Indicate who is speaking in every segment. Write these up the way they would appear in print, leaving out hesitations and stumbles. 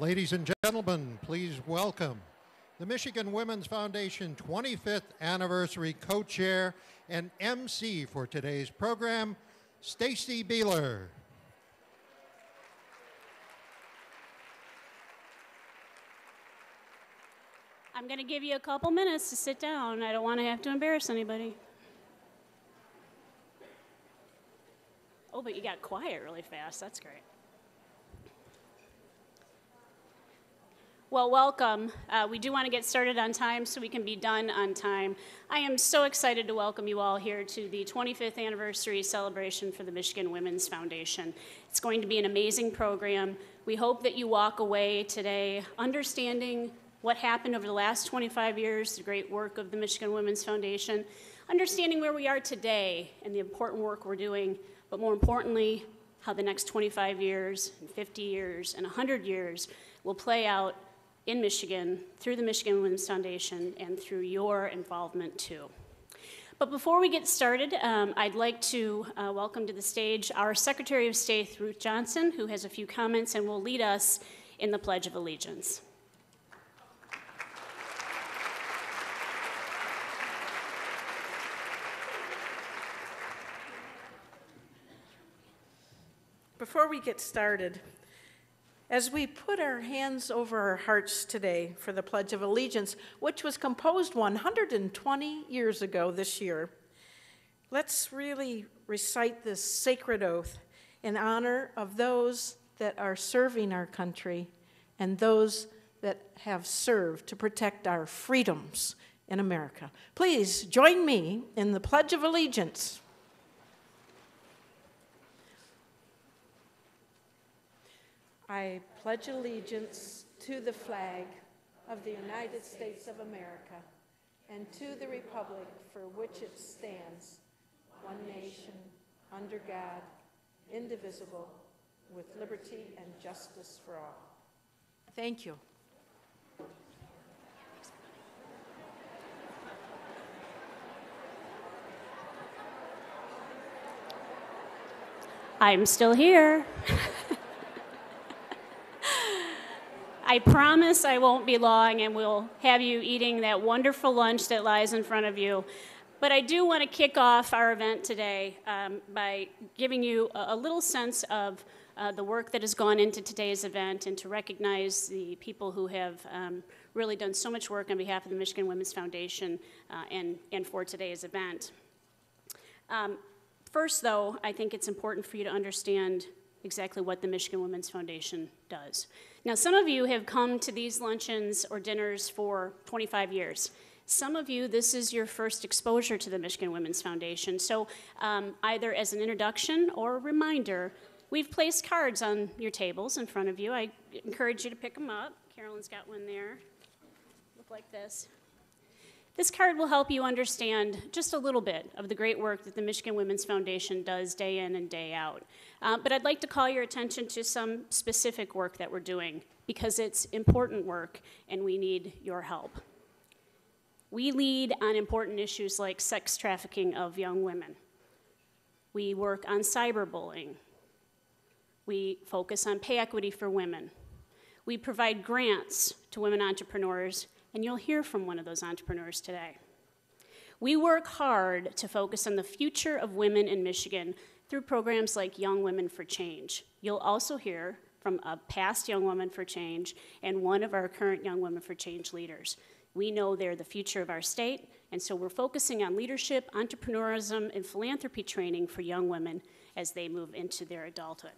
Speaker 1: Ladies and gentlemen, please welcome the Michigan Women's Foundation 25th Anniversary Co-Chair and MC for today's program, Stacy Beeler.
Speaker 2: I'm going to give you a couple minutes to sit down. I don't want to have to embarrass anybody. Oh, but you got quiet really fast. That's great. Well, welcome. We do want to get started on time so we can be done on time. I am so excited to welcome you all here to the 25th anniversary celebration for the Michigan Women's Foundation. It's going to be an amazing program. We hope that you walk away today understanding what happened over the last 25 years, the great work of the Michigan Women's Foundation, understanding where we are today and the important work we're doing, but more importantly, how the next 25 years, and 50 years, and 100 years will play out in Michigan, through the Michigan Women's Foundation, and through your involvement too. But before we get started, I'd like to welcome to the stage our Secretary of State, Ruth Johnson, who has a few comments and will lead us in the Pledge of Allegiance.
Speaker 3: Before we get started, as we put our hands over our hearts today for the Pledge of Allegiance, which was composed 120 years ago this year, let's really recite this sacred oath in honor of those that are serving our country and those that have served to protect our freedoms in America. Please join me in the Pledge of Allegiance. I pledge allegiance to the flag of the United States of America and to the republic for which it stands, one nation, under God, indivisible, with liberty and justice for all. Thank you.
Speaker 2: I'm still here. I promise I won't be long and we'll have you eating that wonderful lunch that lies in front of you. But I do want to kick off our event today by giving you a little sense of the work that has gone into today's event and to recognize the people who have really done so much work on behalf of the Michigan Women's Foundation and for today's event. First, though, I think it's important for you to understand exactly what the Michigan Women's Foundation does. Now, some of you have come to these luncheons or dinners for 25 years. Some of you, this is your first exposure to the Michigan Women's Foundation. So either as an introduction or a reminder, we've placed cards on your tables in front of you. I encourage you to pick them up. Carolyn's got one there. Look like this. This card will help you understand just a little bit of the great work that the Michigan Women's Foundation does day in and day out. But I'd like to call your attention to some specific work that we're doing because it's important work and we need your help. We lead on important issues like sex trafficking of young women. We work on cyberbullying. We focus on pay equity for women. We provide grants to women entrepreneurs, and you'll hear from one of those entrepreneurs today. We work hard to focus on the future of women in Michigan through programs like Young Women for Change. You'll also hear from a past Young Woman for Change and one of our current Young Women for Change leaders. We know they're the future of our state, and so we're focusing on leadership, entrepreneurism, and philanthropy training for young women as they move into their adulthood.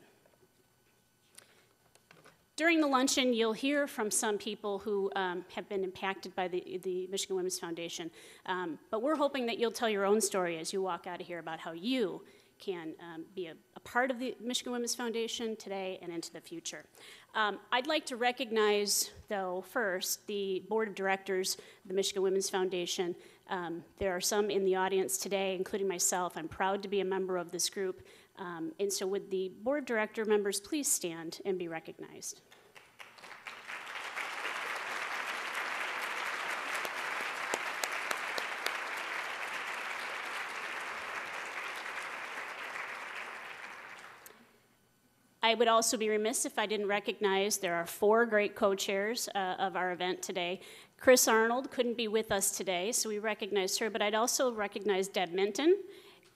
Speaker 2: During the luncheon, you'll hear from some people who have been impacted by the Michigan Women's Foundation, but we're hoping that you'll tell your own story as you walk out of here about how you can be a part of the Michigan Women's Foundation today and into the future. I'd like to recognize, though, first, the Board of Directors of the Michigan Women's Foundation. There are some in the audience today, including myself. I'm proud to be a member of this group. And so would the Board of Director members please stand and be recognized? I would also be remiss if I didn't recognize there are 4 great co-chairs of our event today. Chris Arnold couldn't be with us today, so we recognized her, but I'd also recognize Deb Minton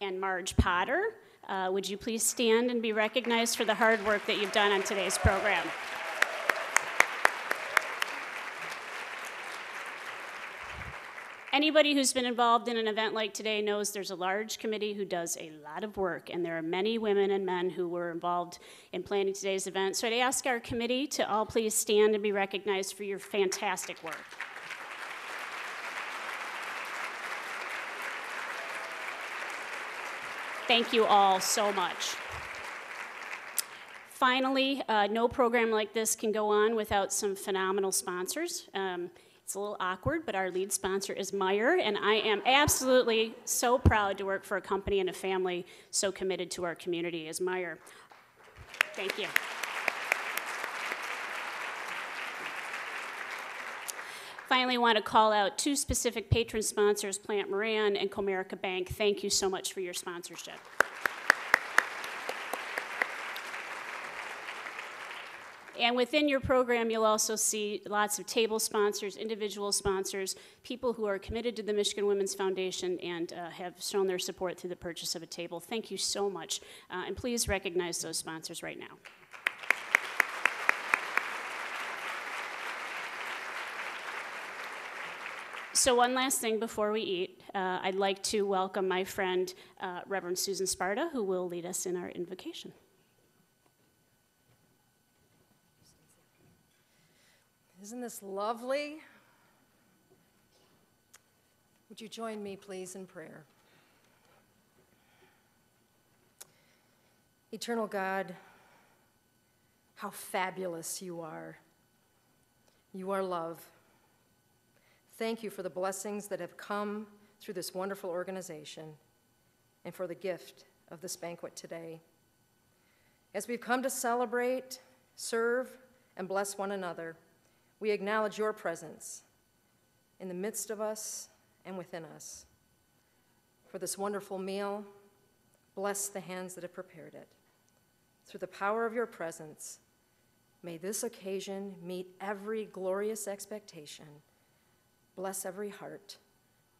Speaker 2: and Marge Potter. Would you please stand and be recognized for the hard work that you've done on today's program? Anybody who's been involved in an event like today knows there's a large committee who does a lot of work, and there are many women and men who were involved in planning today's event. So I'd ask our committee to all please stand and be recognized for your fantastic work. Thank you all so much. Finally, no program like this can go on without some phenomenal sponsors. It's a little awkward, but our lead sponsor is Meijer, and I am absolutely so proud to work for a company and a family so committed to our community as Meijer. Thank you. Finally, I want to call out 2 specific patron sponsors, Plant Moran and Comerica Bank. Thank you so much for your sponsorship. And within your program, you'll also see lots of table sponsors, individual sponsors, people who are committed to the Michigan Women's Foundation and have shown their support through the purchase of a table. Thank you so much. And please recognize those sponsors right now. So one last thing before we eat, I'd like to welcome my friend, Reverend Susan Sparta, who will lead us in our invocation.
Speaker 4: Isn't this lovely? Would you join me, please, in prayer? Eternal God, how fabulous you are. You are love. Thank you for the blessings that have come through this wonderful organization and for the gift of this banquet today. As we've come to celebrate, serve, and bless one another, we acknowledge your presence in the midst of us and within us. For this wonderful meal, bless the hands that have prepared it. Through the power of your presence, may this occasion meet every glorious expectation. Bless every heart,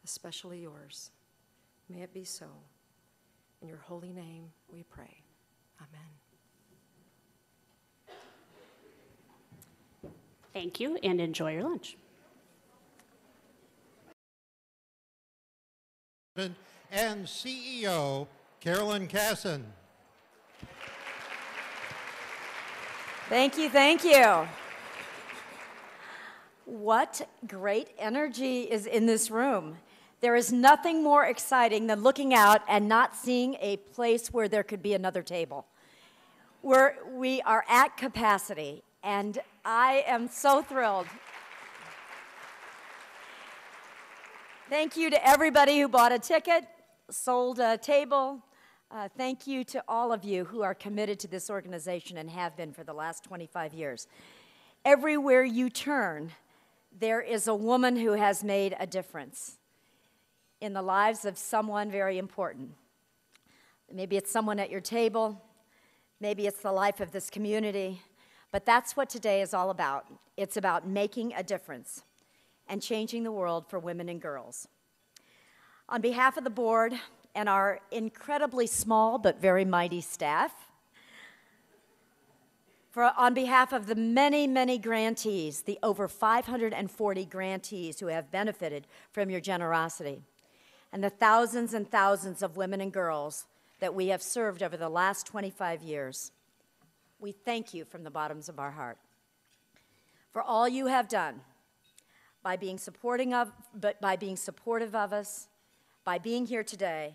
Speaker 4: especially yours. May it be so. In your holy name we pray. Amen.
Speaker 2: Thank you, and enjoy your lunch.
Speaker 1: And CEO Carolyn Casson.
Speaker 5: Thank you, thank you. What great energy is in this room. There is nothing more exciting than looking out and not seeing a place where there could be another table. We are at capacity, and I am so thrilled. Thank you to everybody who bought a ticket, sold a table. Thank you to all of you who are committed to this organization and have been for the last 25 years. Everywhere you turn, there is a woman who has made a difference in the lives of someone very important. Maybe it's someone at your table, maybe it's the life of this community, but that's what today is all about. It's about making a difference and changing the world for women and girls. On behalf of the board and our incredibly small but very mighty staff, on behalf of the many, many grantees, the over 540 grantees who have benefited from your generosity, and the thousands and thousands of women and girls that we have served over the last 25 years, we thank you from the bottoms of our heart for all you have done by being supportive of us, by being here today,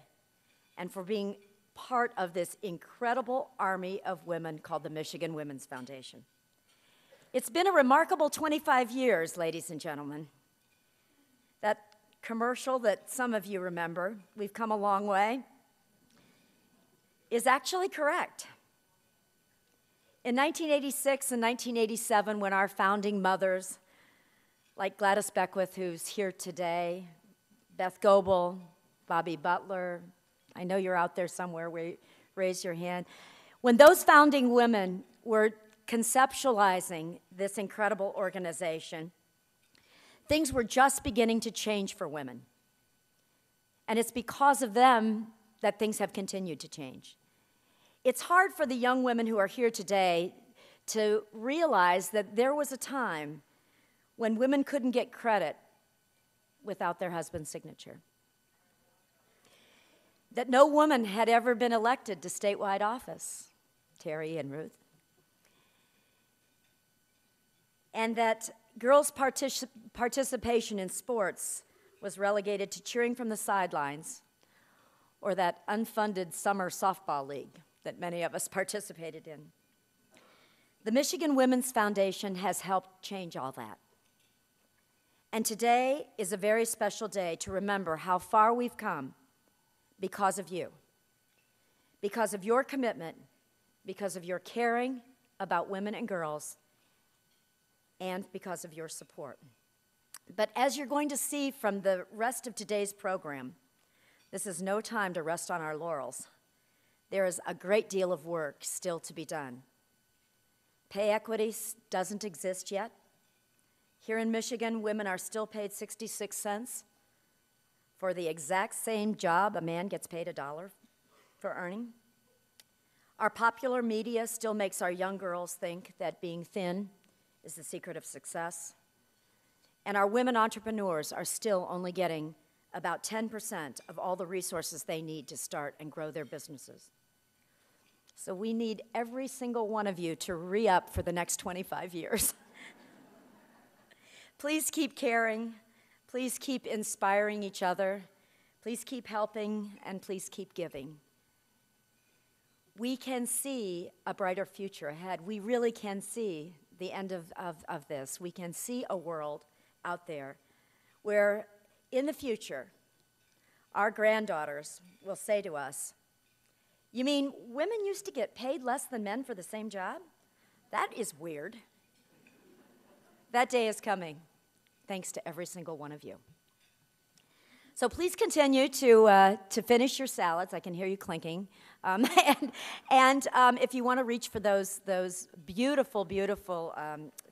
Speaker 5: and for being part of this incredible army of women called the Michigan Women's Foundation. It's been a remarkable 25 years, ladies and gentlemen. That commercial that some of you remember, we've come a long way, is actually correct. In 1986 and 1987, when our founding mothers, like Gladys Beckwith, who's here today, Beth Gobble, Bobby Butler, I know you're out there somewhere, raise your hand. When those founding women were conceptualizing this incredible organization, things were just beginning to change for women. And it's because of them that things have continued to change. It's hard for the young women who are here today to realize that there was a time when women couldn't get credit without their husband's signature. That no woman had ever been elected to statewide office, Terry and Ruth. And that girls' participation in sports was relegated to cheering from the sidelines or that unfunded summer softball league that many of us participated in. The Michigan Women's Foundation has helped change all that. And today is a very special day to remember how far we've come because of you, because of your commitment, because of your caring about women and girls, and because of your support. But as you're going to see from the rest of today's program, this is no time to rest on our laurels. There is a great deal of work still to be done. Pay equity doesn't exist yet. Here in Michigan, women are still paid 66 cents for the exact same job a man gets paid $1 for earning. Our popular media still makes our young girls think that being thin is the secret of success. And our women entrepreneurs are still only getting about 10% of all the resources they need to start and grow their businesses. So we need every single one of you to re-up for the next 25 years. Please keep caring. Please keep inspiring each other. Please keep helping, and please keep giving. We can see a brighter future ahead. We really can see the end of this. We can see a world out there where in the future our granddaughters will say to us, "You mean women used to get paid less than men for the same job? That is weird." That day is coming, thanks to every single one of you. So please continue to finish your salads. I can hear you clinking. And if you want to reach for those beautiful, beautiful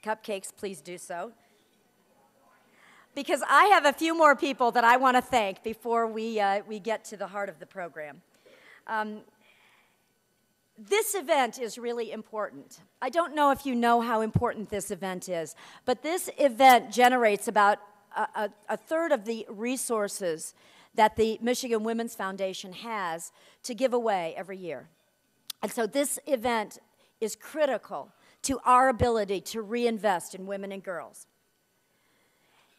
Speaker 5: cupcakes, please do so. Because I have a few more people that I want to thank before we get to the heart of the program. This event is really important. I don't know if you know how important this event is, but this event generates about a third of the resources that the Michigan Women's Foundation has to give away every year. And so this event is critical to our ability to reinvest in women and girls.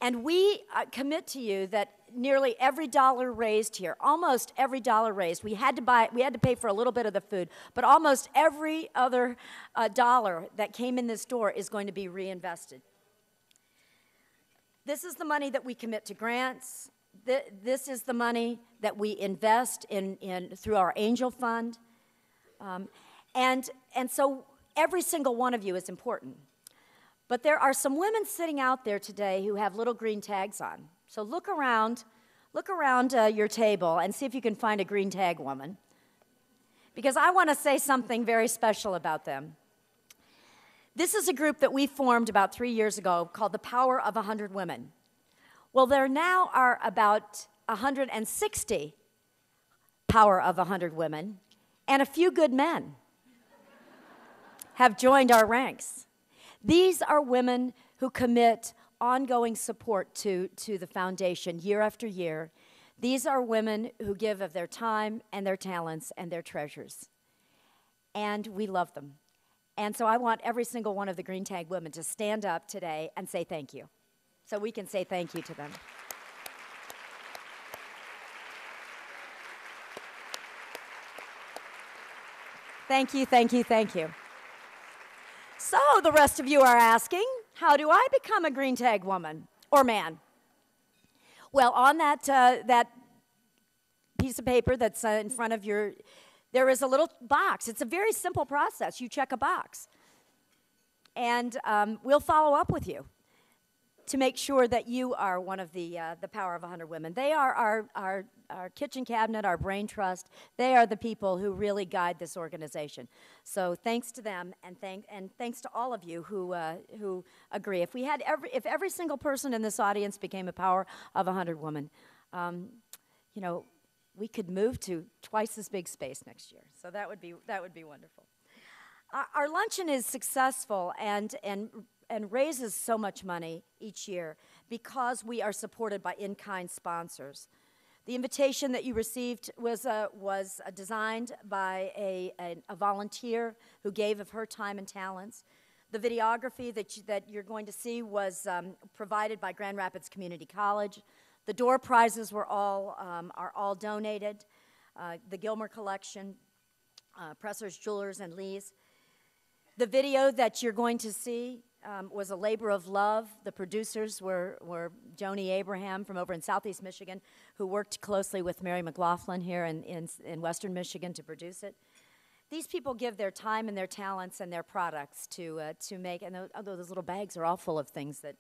Speaker 5: And we commit to you that nearly every dollar raised here, almost every dollar raised, we had to pay for a little bit of the food, but almost every other dollar that came in this door is going to be reinvested. This is the money that we commit to grants. This is the money that we invest in through our angel fund. And so every single one of you is important. But there are some women sitting out there today who have little green tags on. So look around your table and see if you can find a green tag woman. Because I want to say something very special about them. This is a group that we formed about 3 years ago called the Power of 100 Women. Well, there now are about 160 Power of 100 Women, and a few good men have joined our ranks. These are women who commit ongoing support to the foundation year after year. These are women who give of their time and their talents and their treasures. And we love them. And so I want every single one of the green tag women to stand up today and say thank you. So we can say thank you to them. Thank you, thank you, thank you. So the rest of you are asking, how do I become a green tag woman or man? Well, on that piece of paper that's in front of your, there is a little box. It's a very simple process. You check a box, and we'll follow up with you. to make sure that you are one of the Power of 100 Women. They are our kitchen cabinet, our brain trust. They are the people who really guide this organization. So thanks to them, and thanks to all of you who agree. If every single person in this audience became a Power of 100 Woman, you know, we could move to twice as big space next year. So that would be wonderful. Our luncheon is successful and raises so much money each year because we are supported by in-kind sponsors. The invitation that you received was designed by a volunteer who gave of her time and talents. The videography that you're going to see was provided by Grand Rapids Community College. The door prizes are all donated. The Gilmer Collection, Presser's Jewelers and Lee's. The video that you're going to see was a labor of love. The producers were Joni Abraham from over in Southeast Michigan, who worked closely with Mary McLaughlin here in Western Michigan to produce it. These people give their time and their talents and their products to make, and those little bags are all full of things that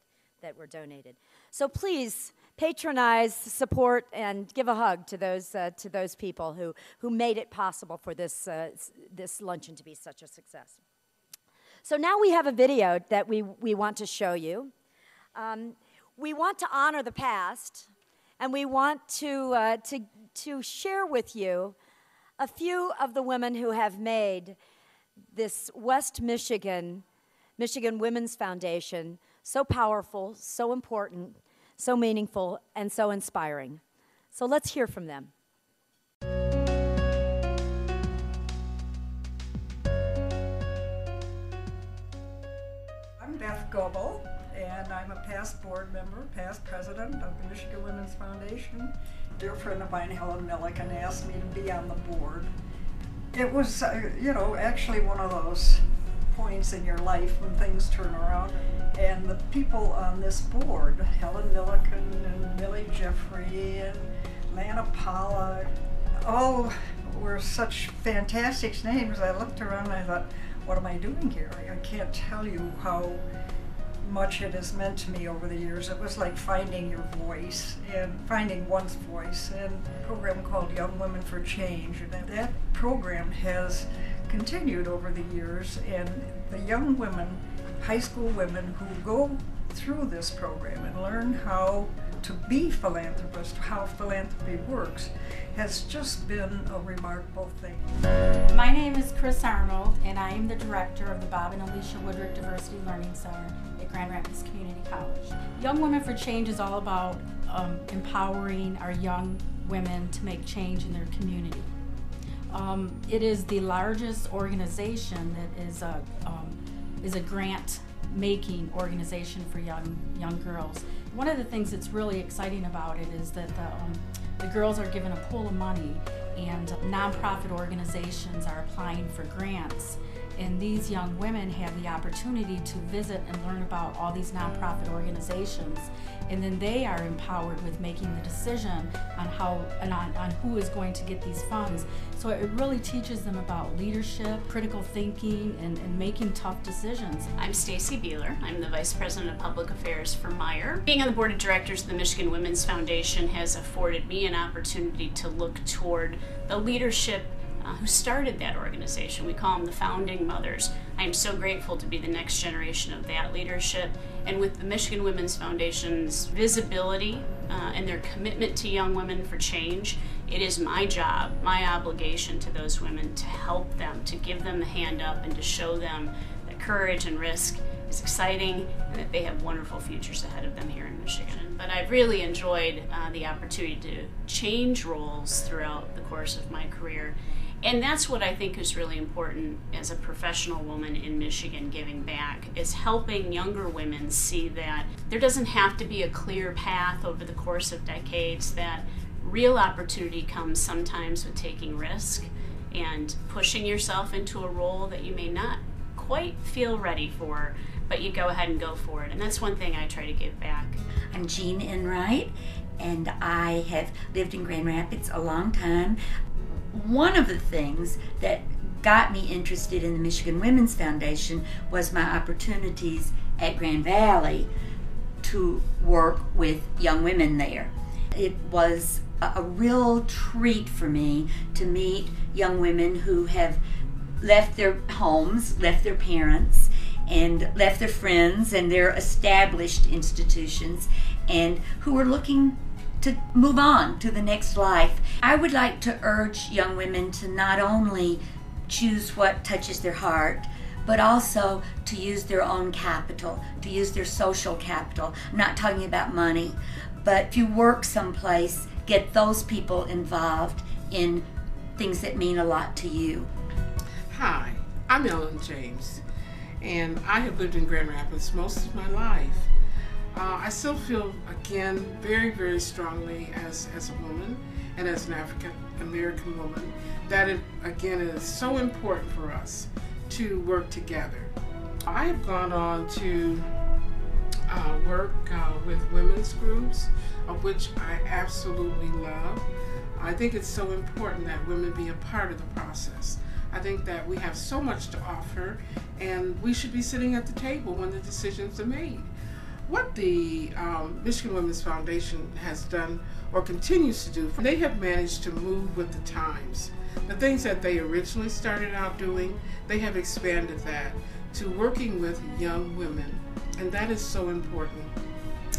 Speaker 5: were donated. So please patronize, support, and give a hug to those people who made it possible for this luncheon to be such a success. So now we have a video that we want to show you. We want to honor the past, and we want to share with you a few of the women who have made this West Michigan Women's Foundation so powerful, so important, so meaningful, and so inspiring. So let's hear from them.
Speaker 6: I'm Beth Gobble, and I'm a past board member, past president of the Michigan Women's Foundation. A dear friend of mine, Helen Milliken, asked me to be on the board. It was, actually one of those points in your life when things turn around. And the people on this board, Helen Milliken and Millie Jeffrey and Lana Pollock, all were such fantastic names. I looked around and I thought, what am I doing here? I can't tell you how much it has meant to me over the years. It was like finding your voice and finding one's voice. And a program called Young Women for Change. And that program has continued over the years. And the young women, high school women who go through this program and learn how to be philanthropists, how philanthropy works, has just been a remarkable thing.
Speaker 7: My name is Chris Arnold, and I am the director of the Bob and Alicia Woodrick Diversity Learning Center at Grand Rapids Community College. Young Women for Change is all about empowering our young women to make change in their community. It is the largest organization that is a grant-making organization for young girls. One of the things that's really exciting about it is that the girls are given a pool of money, and nonprofit organizations are applying for grants. And these young women have the opportunity to visit and learn about all these nonprofit organizations. And then they are empowered with making the decision on how and on who is going to get these funds. So it really teaches them about leadership, critical thinking, and making tough decisions.
Speaker 2: I'm Stacy Beeler. I'm the Vice President of Public Affairs for Meyer. Being on the Board of Directors of the Michigan Women's Foundation has afforded me an opportunity to look toward the leadership who started that organization. We call them the founding mothers. I am so grateful to be the next generation of that leadership. And with the Michigan Women's Foundation's visibility and their commitment to young women for change, it is my job, my obligation to those women to help them, to give them the hand up and to show them that courage and risk is exciting and that they have wonderful futures ahead of them here in Michigan. But I've really enjoyed the opportunity to change roles throughout the course of my career. And that's what I think is really important as a professional woman in Michigan giving back, is helping younger women see that there doesn't have to be a clear path over the course of decades, that real opportunity comes sometimes with taking risk and pushing yourself into a role that you may not quite feel ready for, but you go ahead and go for it. And that's one thing I try to give back.
Speaker 8: I'm Jean Enright, and I have lived in Grand Rapids a long time. One of the things that got me interested in the Michigan Women's Foundation was my opportunities at Grand Valley to work with young women there. It was a real treat for me to meet young women who have left their homes, left their parents, and left their friends and their established institutions, and who are looking to move on to the next life. I would like to urge young women to not only choose what touches their heart, but also to use their own capital, to use their social capital. I'm not talking about money, but if you work someplace, get those people involved in things that mean a lot to you.
Speaker 9: Hi, I'm Ellen James, and I have lived in Grand Rapids most of my life. I still feel, again, very, very strongly as a woman and as an African American woman that it, again, is so important for us to work together. I have gone on to work with women's groups, of which I absolutely love. I think it's so important that women be a part of the process. I think that we have so much to offer, and we should be sitting at the table when the decisions are made. What the Michigan Women's Foundation has done or continues to do, they have managed to move with the times. The things that they originally started out doing, they have expanded that to working with young women, and that is so important.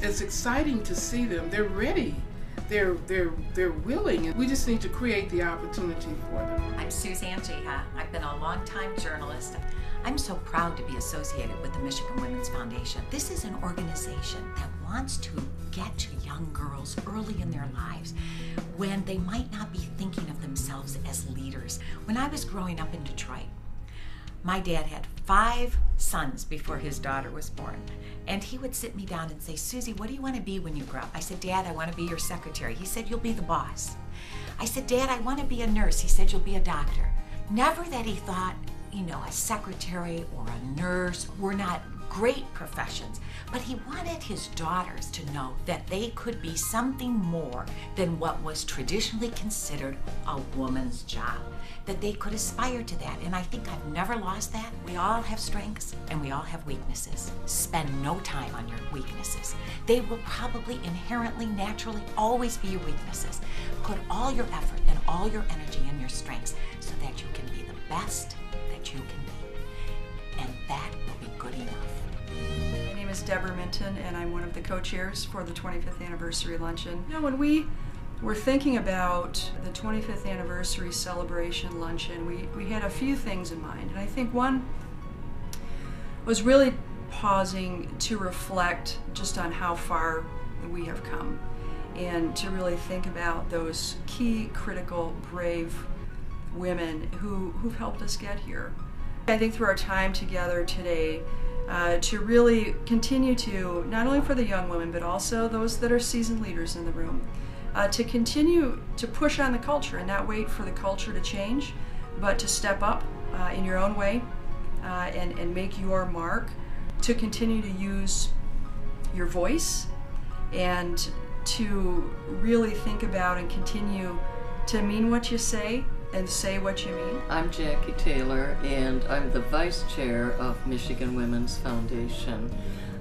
Speaker 9: It's exciting to see them. They're ready. They're willing, and we just need to create the opportunity for them.
Speaker 10: I'm Suzanne Teja. I've been a longtime journalist. I'm so proud to be associated with the Michigan Women's Foundation. This is an organization that wants to get to young girls early in their lives when they might not be thinking of themselves as leaders. When I was growing up in Detroit, my dad had 5 sons before his daughter was born. And he would sit me down and say, Susie, what do you want to be when you grow up? I said, Dad, I want to be your secretary. He said, you'll be the boss. I said, Dad, I want to be a nurse. He said, you'll be a doctor. Never that he thought, a secretary or a nurse were not great professions, but he wanted his daughters to know that they could be something more than what was traditionally considered a woman's job, that they could aspire to that. And I think I've never lost that. We all have strengths and we all have weaknesses. Spend no time on your weaknesses. They will probably inherently, naturally always be your weaknesses. Put all your effort and all your energy in your strengths so that you can be the best that you can be. And that will be good enough.
Speaker 11: My name is Deborah Minton, and I'm one of the co-chairs for the 25th Anniversary Luncheon. When we were thinking about the 25th Anniversary Celebration Luncheon, we had a few things in mind. And I think one was really pausing to reflect just on how far we have come and to really think about those key, critical, brave women who've helped us get here. I think through our time together today, to really continue to, not only for the young women, but also those that are seasoned leaders in the room, to continue to push on the culture and not wait for the culture to change, but to step up in your own way and make your mark, to continue to use your voice and to really think about and continue to mean what you say and say what you mean.
Speaker 12: I'm Jackie Taylor, and I'm the Vice Chair of Michigan Women's Foundation.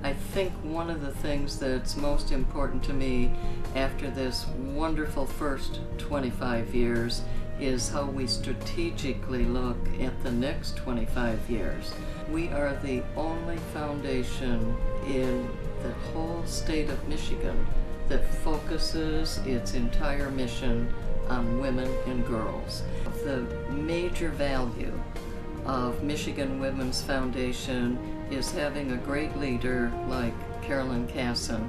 Speaker 12: I think one of the things that's most important to me after this wonderful first 25 years is how we strategically look at the next 25 years. We are the only foundation in the whole state of Michigan that focuses its entire mission on women and girls. The major value of Michigan Women's Foundation is having a great leader like Carolyn Casson,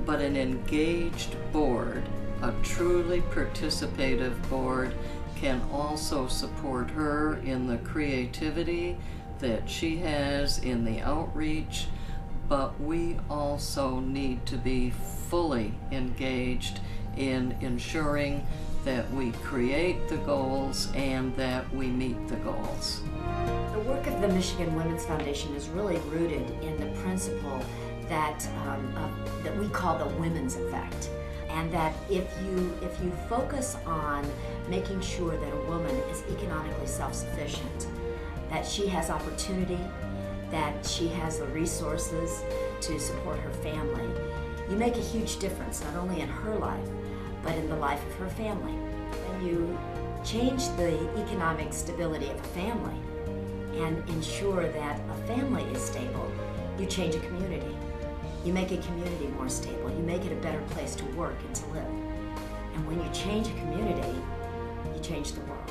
Speaker 12: but an engaged board, a truly participative board, can also support her in the creativity that she has in the outreach, but we also need to be fully engaged in ensuring that we create the goals and that we meet the goals.
Speaker 5: The work of the Michigan Women's Foundation is really rooted in the principle that that we call the women's effect, and that if you focus on making sure that a woman is economically self-sufficient, that she has opportunity, that she has the resources to support her family, you make a huge difference, not only in her life, but in the life of her family. When you change the economic stability of a family and ensure that a family is stable, you change a community. You make a community more stable. You make it a better place to work and to live. And when you change a community, you change the world.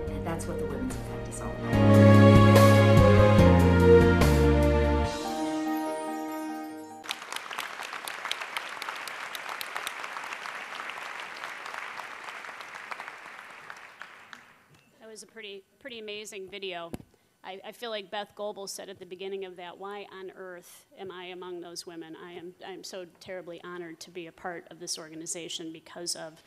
Speaker 5: And that's what the Women's Effect is all about.
Speaker 2: That was a pretty amazing video. I feel like Beth Gobble said at the beginning of that, why on earth am I among those women? I'm so terribly honored to be a part of this organization because of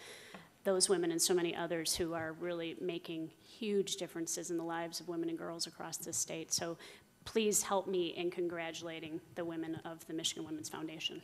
Speaker 2: those women and so many others who are really making huge differences in the lives of women and girls across this state. So please help me in congratulating the women of the Michigan Women's Foundation.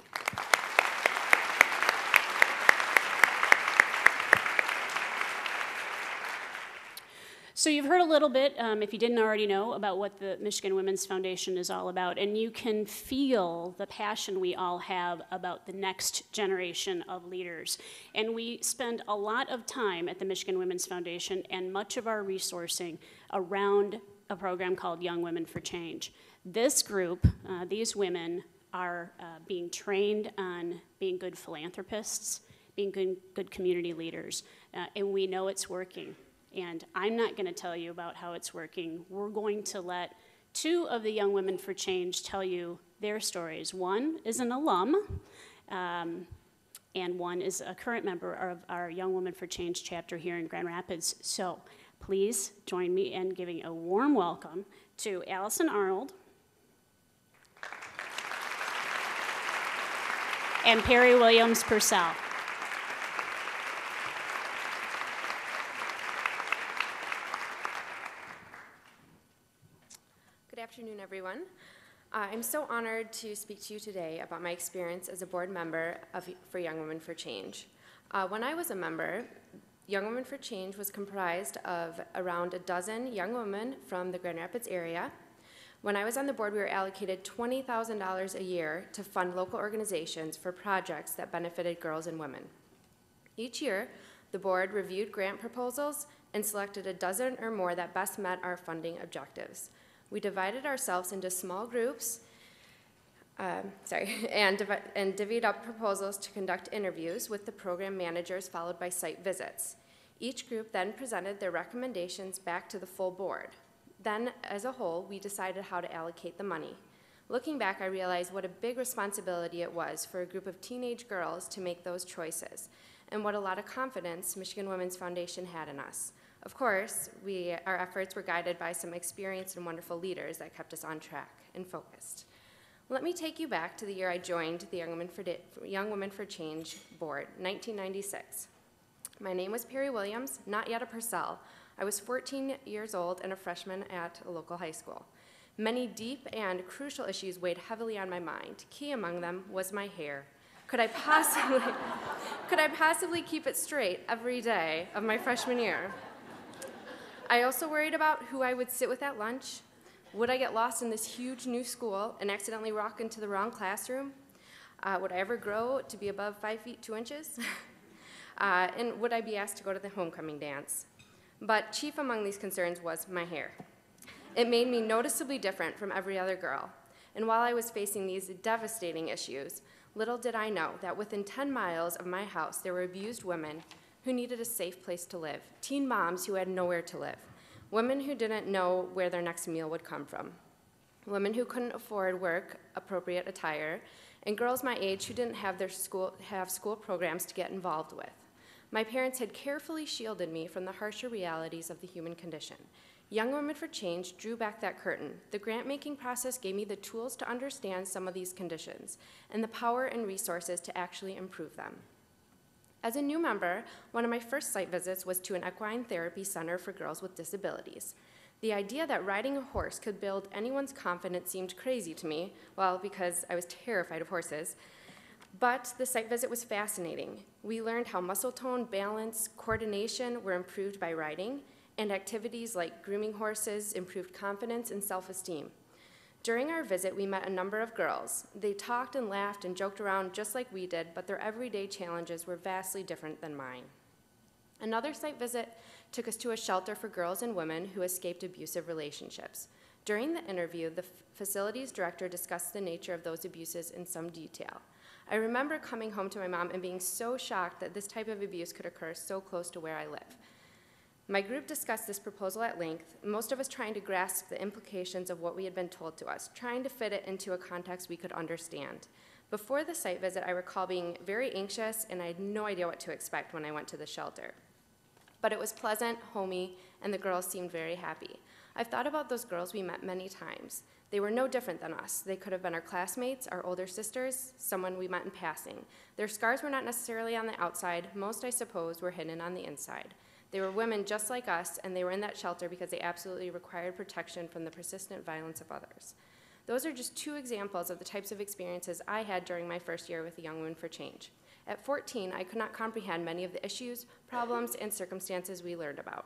Speaker 2: So you've heard a little bit, if you didn't already know, about what the Michigan Women's Foundation is all about, and you can feel the passion we all have about the next generation of leaders. And we spend a lot of time at the Michigan Women's Foundation and much of our resourcing around a program called Young Women for Change. This group, these women, are being trained on being good philanthropists, being good community leaders, and we know it's working. And I'm not going to tell you about how it's working. We're going to let two of the Young Women for Change tell you their stories. One is an alum, and one is a current member of our Young Women for Change chapter here in Grand Rapids. So please join me in giving a warm welcome to Allison Arnold and Perry Williams Purcell.
Speaker 13: Good afternoon, everyone. I'm so honored to speak to you today about my experience as a board member for Young Women for Change. When I was a member, Young Women for Change was comprised of around a dozen young women from the Grand Rapids area. When I was on the board, we were allocated $20,000 a year to fund local organizations for projects that benefited girls and women. Each year, the board reviewed grant proposals and selected a dozen or more that best met our funding objectives. We divided ourselves into small groups, and divvied up proposals to conduct interviews with the program managers, followed by site visits. Each group then presented their recommendations back to the full board. Then, as a whole, we decided how to allocate the money. Looking back, I realized what a big responsibility it was for a group of teenage girls to make those choices, and what a lot of confidence Michigan Women's Foundation had in us. Of course, our efforts were guided by some experienced and wonderful leaders that kept us on track and focused. Let me take you back to the year I joined the Young Women for Change board, 1996. My name was Perry Williams, not yet a Purcell. I was 14 years old and a freshman at a local high school. Many deep and crucial issues weighed heavily on my mind. Key among them was my hair. Could I possibly keep it straight every day of my freshman year? I also worried about who I would sit with at lunch. Would I get lost in this huge new school and accidentally walk into the wrong classroom? Would I ever grow to be above 5 feet 2 inches? And would I be asked to go to the homecoming dance? But chief among these concerns was my hair. It made me noticeably different from every other girl. And while I was facing these devastating issues, little did I know that within 10 miles of my house, there were abused women who needed a safe place to live, teen moms who had nowhere to live, women who didn't know where their next meal would come from, women who couldn't afford work-appropriate attire, and girls my age who didn't have school programs to get involved with. My parents had carefully shielded me from the harsher realities of the human condition. Young Women for Change drew back that curtain. The grant-making process gave me the tools to understand some of these conditions and the power and resources to actually improve them. As a new member, one of my first site visits was to an equine therapy center for girls with disabilities. The idea that riding a horse could build anyone's confidence seemed crazy to me, well, because I was terrified of horses. But the site visit was fascinating. We learned how muscle tone, balance, coordination were improved by riding, and activities like grooming horses improved confidence and self-esteem. During our visit, we met a number of girls. They talked and laughed and joked around just like we did, but their everyday challenges were vastly different than mine. Another site visit took us to a shelter for girls and women who escaped abusive relationships. During the interview, the facility's director discussed the nature of those abuses in some detail. I remember coming home to my mom and being so shocked that this type of abuse could occur so close to where I live. My group discussed this proposal at length, most of us trying to grasp the implications of what we had been told to us, trying to fit it into a context we could understand. Before the site visit, I recall being very anxious, and I had no idea what to expect when I went to the shelter. But it was pleasant, homey, and the girls seemed very happy. I've thought about those girls we met many times. They were no different than us. They could have been our classmates, our older sisters, someone we met in passing. Their scars were not necessarily on the outside. Most, I suppose, were hidden on the inside. They were women just like us, and they were in that shelter because they absolutely required protection from the persistent violence of others. Those are just two examples of the types of experiences I had during my first year with the Young Women for Change. At 14, I could not comprehend many of the issues, problems, and circumstances we learned about.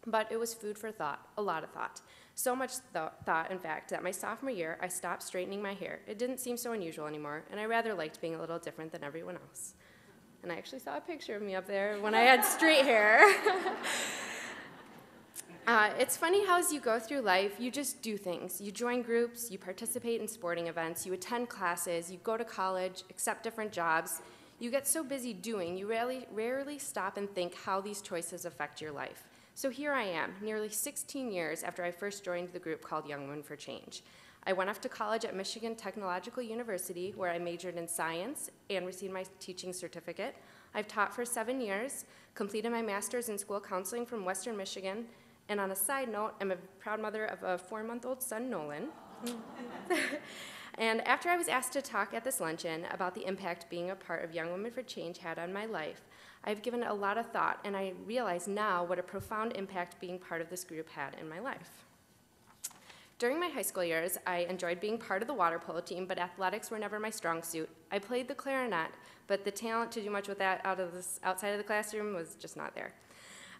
Speaker 13: But it was food for thought, a lot of thought. So much thought, in fact, that my sophomore year, I stopped straightening my hair. It didn't seem so unusual anymore, and I rather liked being a little different than everyone else. And I actually saw a picture of me up there when I had straight hair. It's funny how as you go through life, you just do things. You join groups, you participate in sporting events, you attend classes, you go to college, accept different jobs. You get so busy doing, you rarely stop and think how these choices affect your life. So here I am, nearly 16 years after I first joined the group called Young Women for Change. I went off to college at Michigan Technological University, where I majored in science and received my teaching certificate. I've taught for 7 years, completed my master's in school counseling from Western Michigan, and on a side note, I'm a proud mother of a 4-month-old son, Nolan. And after I was asked to talk at this luncheon about the impact being a part of Young Women for Change had on my life, I've given it a lot of thought, and I realize now what a profound impact being part of this group had in my life. During my high school years, I enjoyed being part of the water polo team, but athletics were never my strong suit. I played the clarinet, but the talent to do much with that outside of the classroom was just not there.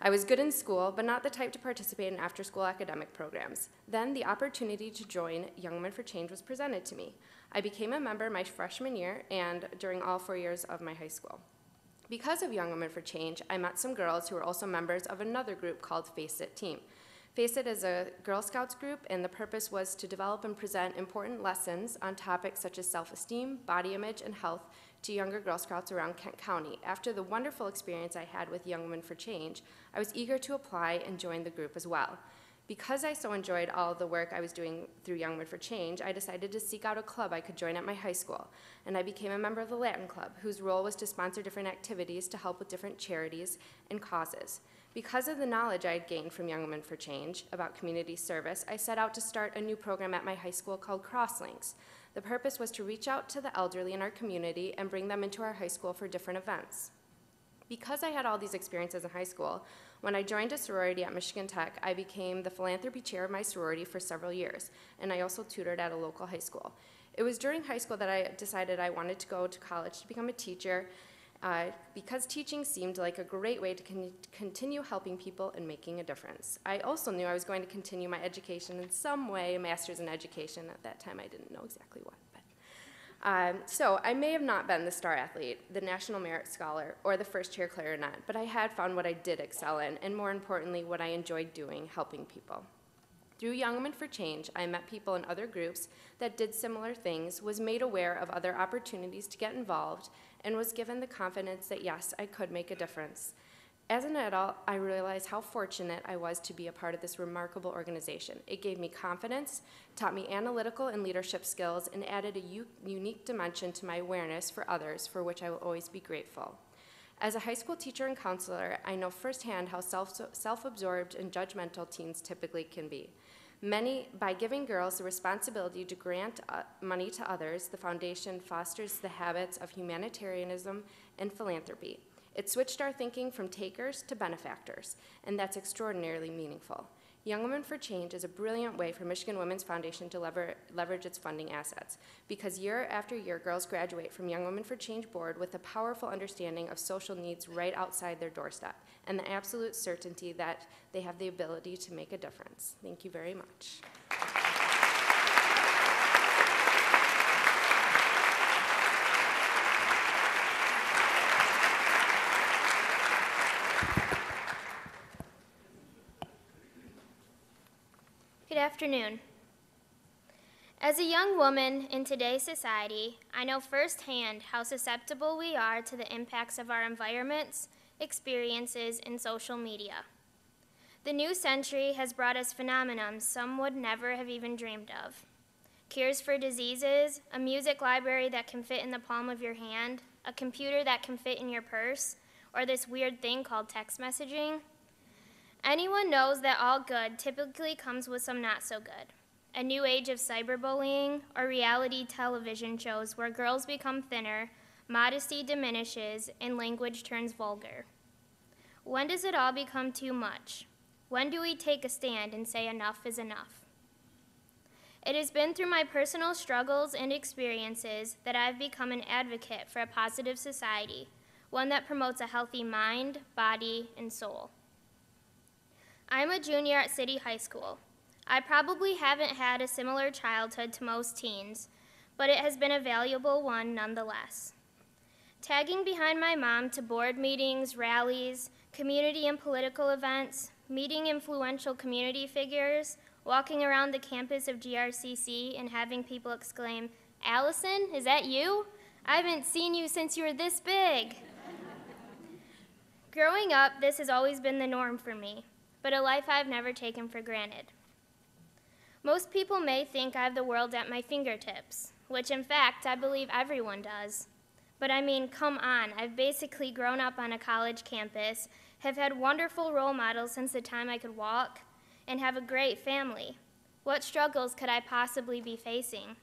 Speaker 13: I was good in school, but not the type to participate in after-school academic programs. Then the opportunity to join Young Women for Change was presented to me. I became a member my freshman year and during all 4 years of my high school. Because of Young Women for Change, I met some girls who were also members of another group called Face It Team. Face It is a Girl Scouts group, and the purpose was to develop and present important lessons on topics such as self-esteem, body image, and health to younger Girl Scouts around Kent County. After the wonderful experience I had with Young Women for Change, I was eager to apply and join the group as well. Because I so enjoyed all of the work I was doing through Young Women for Change, I decided to seek out a club I could join at my high school, and I became a member of the Latin Club, whose role was to sponsor different activities to help with different charities and causes. Because of the knowledge I had gained from Young Women for Change about community service, I set out to start a new program at my high school called Crosslinks. The purpose was to reach out to the elderly in our community and bring them into our high school for different events. Because I had all these experiences in high school, when I joined a sorority at Michigan Tech, I became the philanthropy chair of my sorority for several years, and I also tutored at a local high school. It was during high school that I decided I wanted to go to college to become a teacher, because teaching seemed like a great way to continue helping people and making a difference. I also knew I was going to continue my education in some way, a master's in education. At that time, I didn't know exactly what. So I may have not been the star athlete, the National Merit Scholar, or the first chair clarinet, but I had found what I did excel in, and more importantly, what I enjoyed doing, helping people. Through Young Women for Change, I met people in other groups that did similar things, was made aware of other opportunities to get involved, and was given the confidence that, yes, I could make a difference. As an adult, I realized how fortunate I was to be a part of this remarkable organization. It gave me confidence, taught me analytical and leadership skills, and added a unique dimension to my awareness for others, for which I will always be grateful. As a high school teacher and counselor, I know firsthand how self-absorbed and judgmental teens typically can be. By giving girls the responsibility to grant money to others, the foundation fosters the habits of humanitarianism and philanthropy. It switched our thinking from takers to benefactors, and that's extraordinarily meaningful. Young Women for Change is a brilliant way for Michigan Women's Foundation to leverage its funding assets, because year after year, girls graduate from Young Women for Change board with a powerful understanding of social needs right outside their doorstep, and the absolute certainty that they have the ability to make a difference. Thank you very much.
Speaker 14: afternoon. As a young woman in today's society, I know firsthand how susceptible we are to the impacts of our environments, experiences, and social media. The new century has brought us phenomena some would never have even dreamed of. Cures for diseases, a music library that can fit in the palm of your hand, a computer that can fit in your purse, or this weird thing called text messaging. Anyone knows that all good typically comes with some not so good. A new age of cyberbullying or reality television shows where girls become thinner, modesty diminishes, and language turns vulgar. When does it all become too much? When do we take a stand and say enough is enough? It has been through my personal struggles and experiences that I've become an advocate for a positive society, one that promotes a healthy mind, body, and soul. I'm a junior at City High School. I probably haven't had a similar childhood to most teens, but it has been a valuable one nonetheless. Tagging behind my mom to board meetings, rallies, community and political events, meeting influential community figures, walking around the campus of GRCC and having people exclaim, "Allison, is that you? I haven't seen you since you were this big." Growing up, this has always been the norm for me, but a life I've never taken for granted. Most people may think I have the world at my fingertips, which in fact I believe everyone does. But I mean, come on, I've basically grown up on a college campus, have had wonderful role models since the time I could walk, and have a great family. What struggles could I possibly be facing?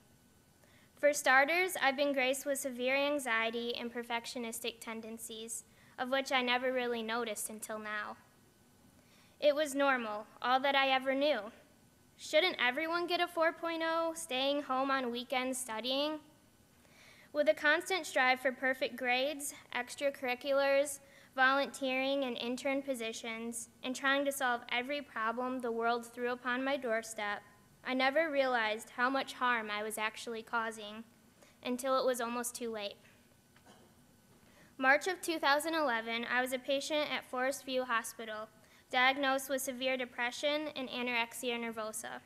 Speaker 14: For starters, I've been graced with severe anxiety and perfectionistic tendencies, of which I never really noticed until now. It was normal, all that I ever knew. Shouldn't everyone get a 4.0, staying home on weekends studying? With a constant strive for perfect grades, extracurriculars, volunteering and intern positions, and trying to solve every problem the world threw upon my doorstep, I never realized how much harm I was actually causing until it was almost too late. March of 2011, I was a patient at Forest View Hospital, diagnosed with severe depression and anorexia nervosa.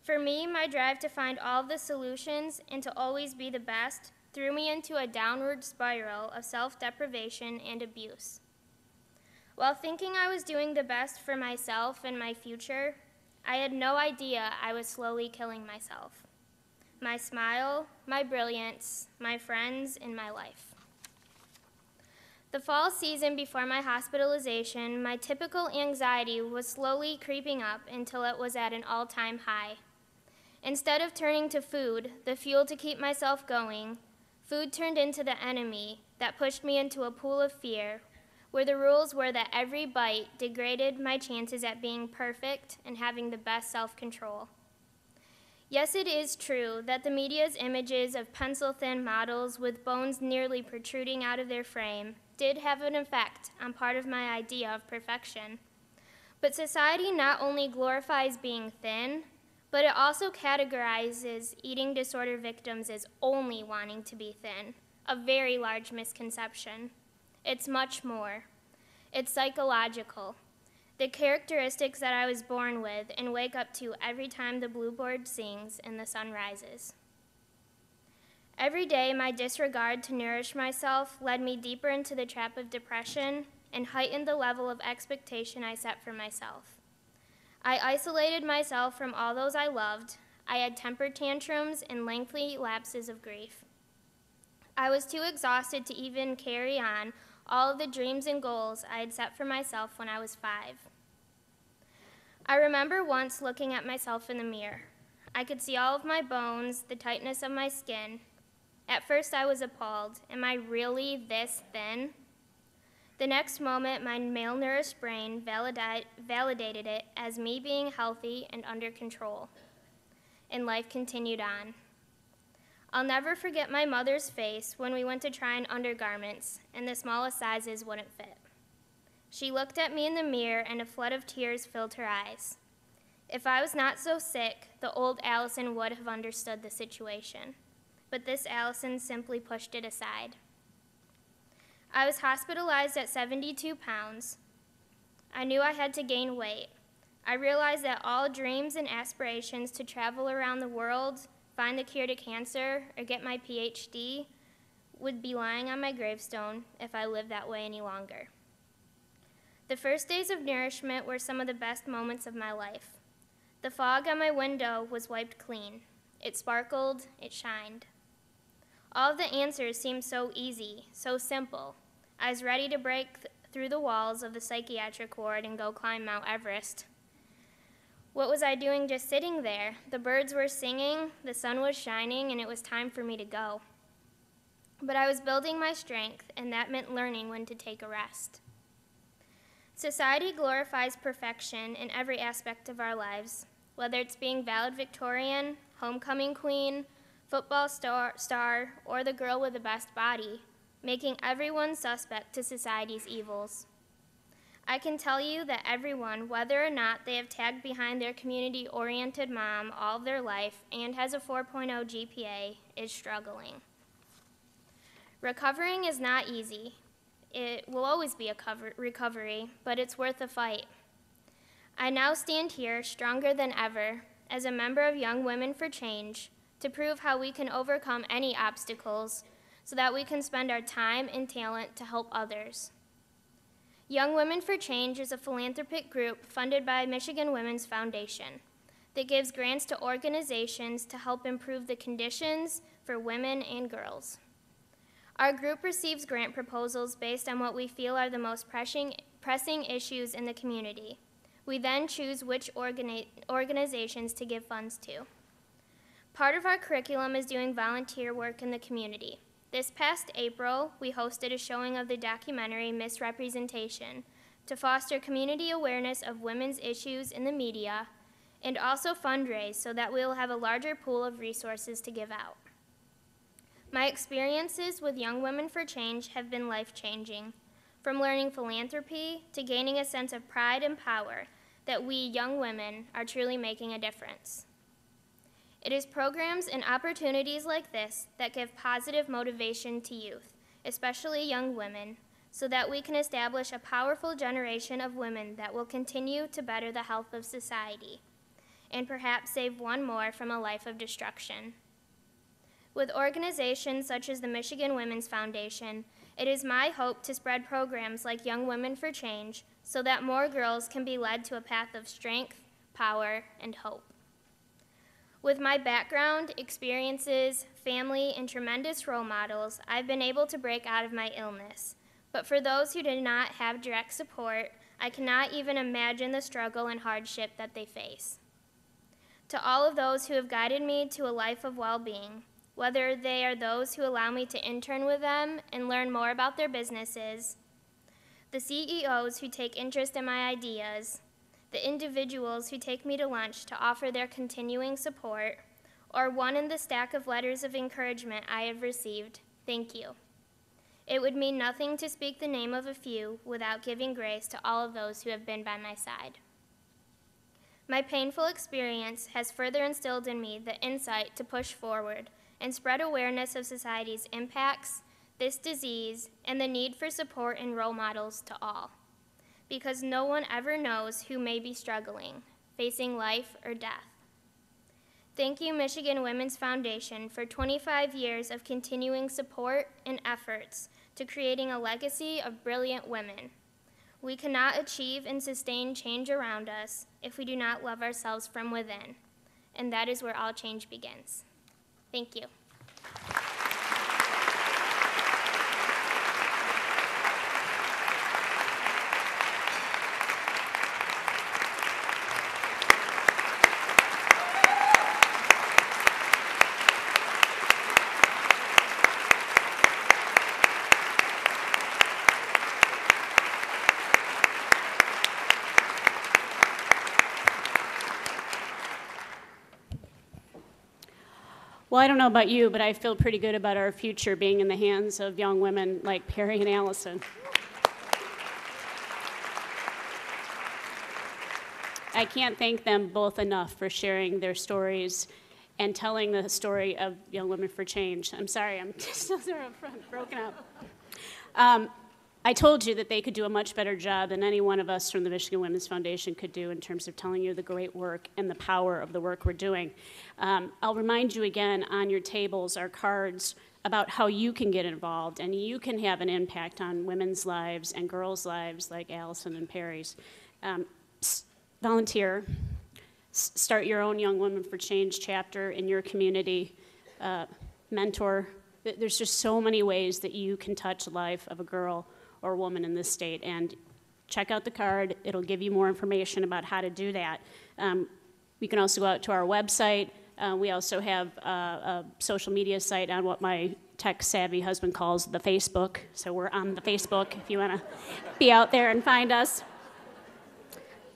Speaker 14: For me, my drive to find all of the solutions and to always be the best threw me into a downward spiral of self-deprivation and abuse. While thinking I was doing the best for myself and my future, I had no idea I was slowly killing myself. My smile, my brilliance, my friends, and my life. The fall season before my hospitalization, my typical anxiety was slowly creeping up until it was at an all-time high. Instead of turning to food, the fuel to keep myself going, food turned into the enemy that pushed me into a pool of fear, where the rules were that every bite degraded my chances at being perfect and having the best self-control. Yes, it is true that the media's images of pencil-thin models with bones nearly protruding out of their frame did have an effect on part of my idea of perfection. But society not only glorifies being thin, but it also categorizes eating disorder victims as only wanting to be thin, a very large misconception. It's much more. It's psychological. The characteristics that I was born with and wake up to every time the bluebird sings and the sun rises. Every day, my disregard to nourish myself led me deeper into the trap of depression and heightened the level of expectation I set for myself. I isolated myself from all those I loved. I had temper tantrums and lengthy lapses of grief. I was too exhausted to even carry on all of the dreams and goals I had set for myself when I was 5. I remember once looking at myself in the mirror. I could see all of my bones, the tightness of my skin. At first I was appalled. Am I really this thin? The next moment, my malnourished brain validated it as me being healthy and under control. And life continued on. I'll never forget my mother's face when we went to try on undergarments and the smallest sizes wouldn't fit. She looked at me in the mirror and a flood of tears filled her eyes. If I was not so sick, the old Allison would have understood the situation. But this Allison simply pushed it aside. I was hospitalized at 72 pounds. I knew I had to gain weight. I realized that all dreams and aspirations to travel around the world, find the cure to cancer, or get my PhD would be lying on my gravestone if I lived that way any longer. The first days of nourishment were some of the best moments of my life. The fog on my window was wiped clean. It sparkled, it shined. All of the answers seemed so easy, so simple. I was ready to break through the walls of the psychiatric ward and go climb Mount Everest. What was I doing just sitting there? The birds were singing, the sun was shining, and it was time for me to go. But I was building my strength, and that meant learning when to take a rest. Society glorifies perfection in every aspect of our lives, whether it's being valedictorian, homecoming queen, football star, or the girl with the best body, making everyone suspect to society's evils. I can tell you that everyone, whether or not they have tagged behind their community-oriented mom all of their life and has a 4.0 GPA, is struggling. Recovering is not easy. It will always be a recovery, but it's worth the fight. I now stand here stronger than ever as a member of Young Women for Change to prove how we can overcome any obstacles so that we can spend our time and talent to help others. Young Women for Change is a philanthropic group funded by Michigan Women's Foundation that gives grants to organizations to help improve the conditions for women and girls. Our group receives grant proposals based on what we feel are the most pressing issues in the community. We then choose which organizations to give funds to. Part of our curriculum is doing volunteer work in the community. This past April, we hosted a showing of the documentary Misrepresentation to foster community awareness of women's issues in the media and also fundraise so that we will have a larger pool of resources to give out. My experiences with Young Women for Change have been life-changing, from learning philanthropy to gaining a sense of pride and power that we young women are truly making a difference. It is programs and opportunities like this that give positive motivation to youth, especially young women, so that we can establish a powerful generation of women that will continue to better the health of society, and perhaps save one more from a life of destruction. With organizations such as the Michigan Women's Foundation, it is my hope to spread programs like Young Women for Change so that more girls can be led to a path of strength, power, and hope. With my background, experiences, family, and tremendous role models, I've been able to break out of my illness. But for those who did not have direct support, I cannot even imagine the struggle and hardship that they face. To all of those who have guided me to a life of well-being, whether they are those who allow me to intern with them and learn more about their businesses, the CEOs who take interest in my ideas, the individuals who take me to lunch to offer their continuing support, or one in the stack of letters of encouragement I have received, thank you. It would mean nothing to speak the name of a few without giving grace to all of those who have been by my side. My painful experience has further instilled in me the insight to push forward and spread awareness of society's impacts, this disease, and the need for support and role models to all. Because no one ever knows who may be struggling, facing life or death. Thank you, Michigan Women's Foundation, for 25 years of continuing support and efforts to creating a legacy of brilliant women. We cannot achieve and sustain change around us if we do not love ourselves from within, and that is where all change begins. Thank you.
Speaker 2: Well, I don't know about you, but I feel pretty good about our future being in the hands of young women like Perry and Allison. I can't thank them both enough for sharing their stories and telling the story of Young Women for Change. I'm sorry, I'm still there up front, broken up. I told you that they could do a much better job than any one of us from the Michigan Women's Foundation could do in terms of telling you the great work and the power of the work we're doing. I'll remind you again, on your tables are cards about how you can get involved and you can have an impact on women's lives and girls' lives like Allison and Perry's. Volunteer, start your own Young Women for Change chapter in your community, mentor. There's just so many ways that you can touch the life of a girl or woman in this state, and check out the card. It'll give you more information about how to do that. You can also go out to our website. We also have a social media site on what my tech-savvy husband calls the Facebook. So we're on the Facebook if you want to be out there and find us.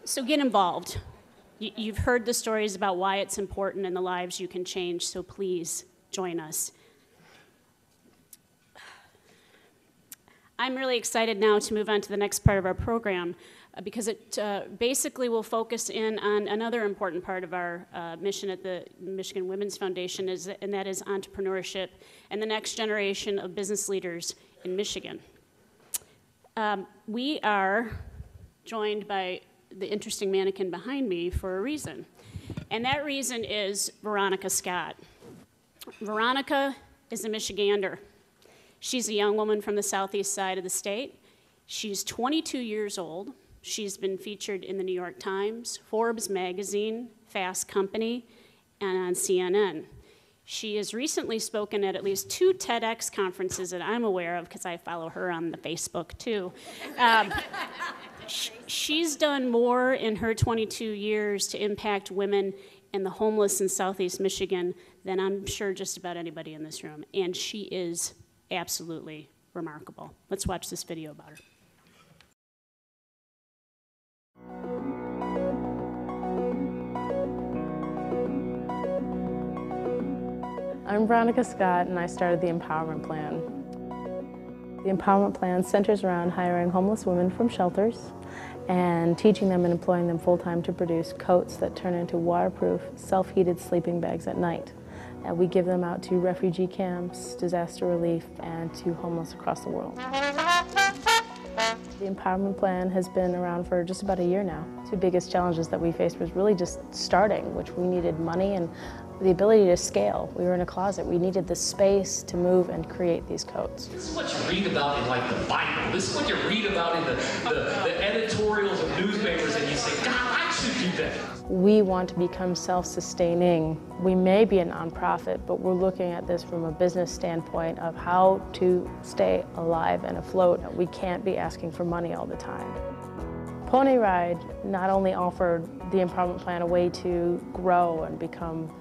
Speaker 2: So get involved. You've heard the stories about why it's important and the lives you can change, so please join us. I'm really excited now to move on to the next part of our program because it basically will focus in on another important part of our mission at the Michigan Women's Foundation, and that is entrepreneurship and the next generation of business leaders in Michigan. We are joined by the interesting mannequin behind me for a reason, and that reason is Veronica Scott. Veronica is a Michigander. She's a young woman from the southeast side of the state. She's 22 years old. She's been featured in the New York Times, Forbes magazine, Fast Company, and on CNN. She has recently spoken at least 2 TEDx conferences that I'm aware of because I follow her on the Facebook too. She's done more in her 22 years to impact women and the homeless in southeast Michigan than I'm sure just about anybody in this room, and she is absolutely remarkable. Let's watch this video about her.
Speaker 15: I'm Veronica Scott, and I started the Empowerment Plan. The Empowerment Plan centers around hiring homeless women from shelters and teaching them and employing them full-time to produce coats that turn into waterproof, self-heated sleeping bags at night. We give them out to refugee camps, disaster relief, and to homeless across the world. The Empowerment Plan has been around for just about a year now. 2 biggest challenges that we faced was really just starting, which we needed money and the ability to scale. We were in a closet. We needed the space to move and create these coats.
Speaker 16: This is what you read about in like the Bible. This is what you read about in the editorials of newspapers, and you say, God, I should do that.
Speaker 15: We want to become self-sustaining. We may be a nonprofit, but we're looking at this from a business standpoint of how to stay alive and afloat. We can't be asking for money all the time. Pony Ride not only offered the Empowerment Plan a way to grow and become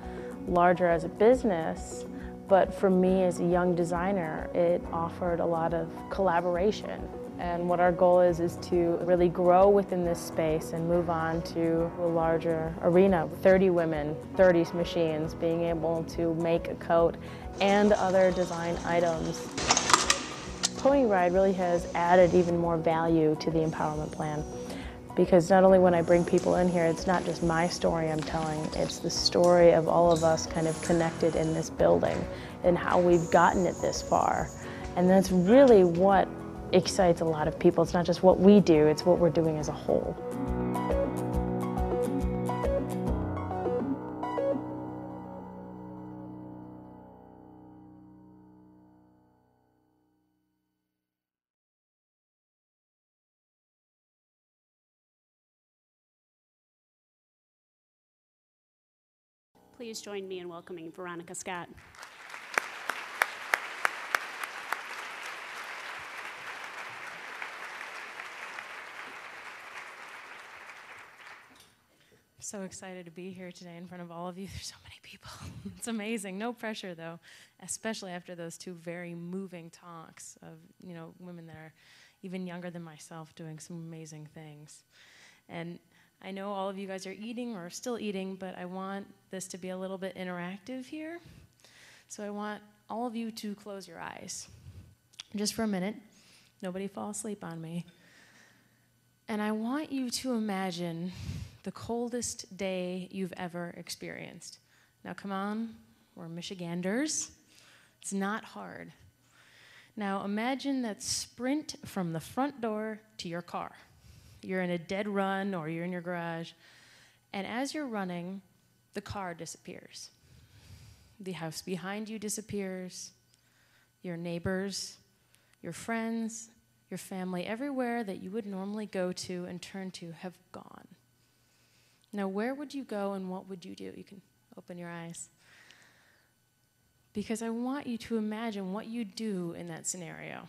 Speaker 15: larger as a business, but for me as a young designer, it offered a lot of collaboration. And what our goal is to really grow within this space and move on to a larger arena. 30 women, 30 machines, being able to make a coat and other design items. Pony Ride really has added even more value to the Empowerment Plan, because not only when I bring people in here, it's not just my story I'm telling, it's the story of all of us kind of connected in this building and how we've gotten it this far. And that's really what excites a lot of people. It's not just what we do, it's what we're doing as a whole.
Speaker 2: Please join me in welcoming Veronica Scott.
Speaker 15: So excited to be here today in front of all of you. There's so many people. It's amazing. No pressure, though, especially after those 2 very moving talks of, women that are even younger than myself doing some amazing things. And I know all of you guys are eating or still eating, but I want this to be a little bit interactive here. So I want all of you to close your eyes just for a minute. Nobody fall asleep on me. And I want you to imagine the coldest day you've ever experienced. Now come on, we're Michiganders. It's not hard. Now imagine that sprint from the front door to your car. You're in a dead run or you're in your garage, and as you're running, the car disappears. The house behind you disappears, your neighbors, your friends, your family, everywhere that you would normally go to and turn to have gone. Now, where would you go and what would you do? You can open your eyes. Because I want you to imagine what you do in that scenario.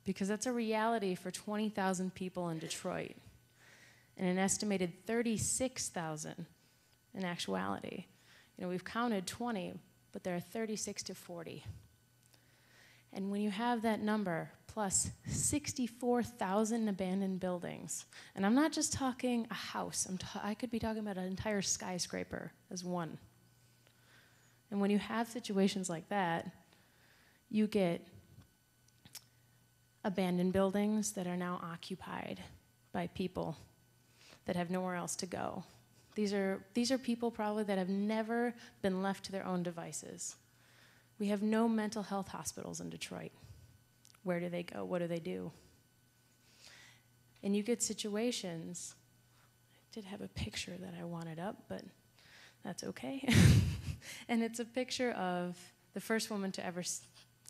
Speaker 15: Because that's a reality for 20,000 people in Detroit and an estimated 36,000 in actuality. You know, we've counted 20, but there are 36 to 40. And when you have that number, plus 64,000 abandoned buildings, and I'm not just talking a house, I could be talking about an entire skyscraper as one. And when you have situations like that, you get abandoned buildings that are now occupied by people that have nowhere else to go. These are people probably that have never been left to their own devices. We have no mental health hospitals in Detroit. Where do they go? What do they do? And you get situations, I did have a picture that I wanted up, but that's okay. And it's a picture of the first woman to ever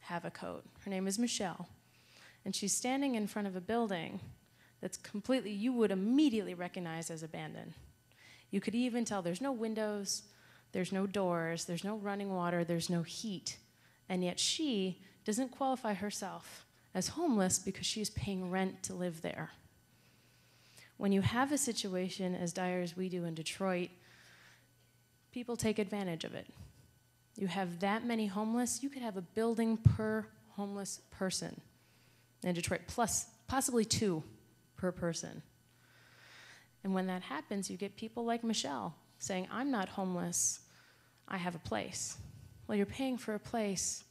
Speaker 15: have a coat. Her name is Michelle. And she's standing in front of a building that's completely, you would immediately recognize as abandoned. You could even tell there's no windows, there's no doors, there's no running water, there's no heat. And yet she doesn't qualify herself as homeless because she's paying rent to live there. When you have a situation as dire as we do in Detroit, people take advantage of it. You have that many homeless, you could have a building per homeless person in Detroit, plus possibly 2 per person. And when that happens, you get people like Michelle saying, I'm not homeless, I have a place. Well, you're paying for a place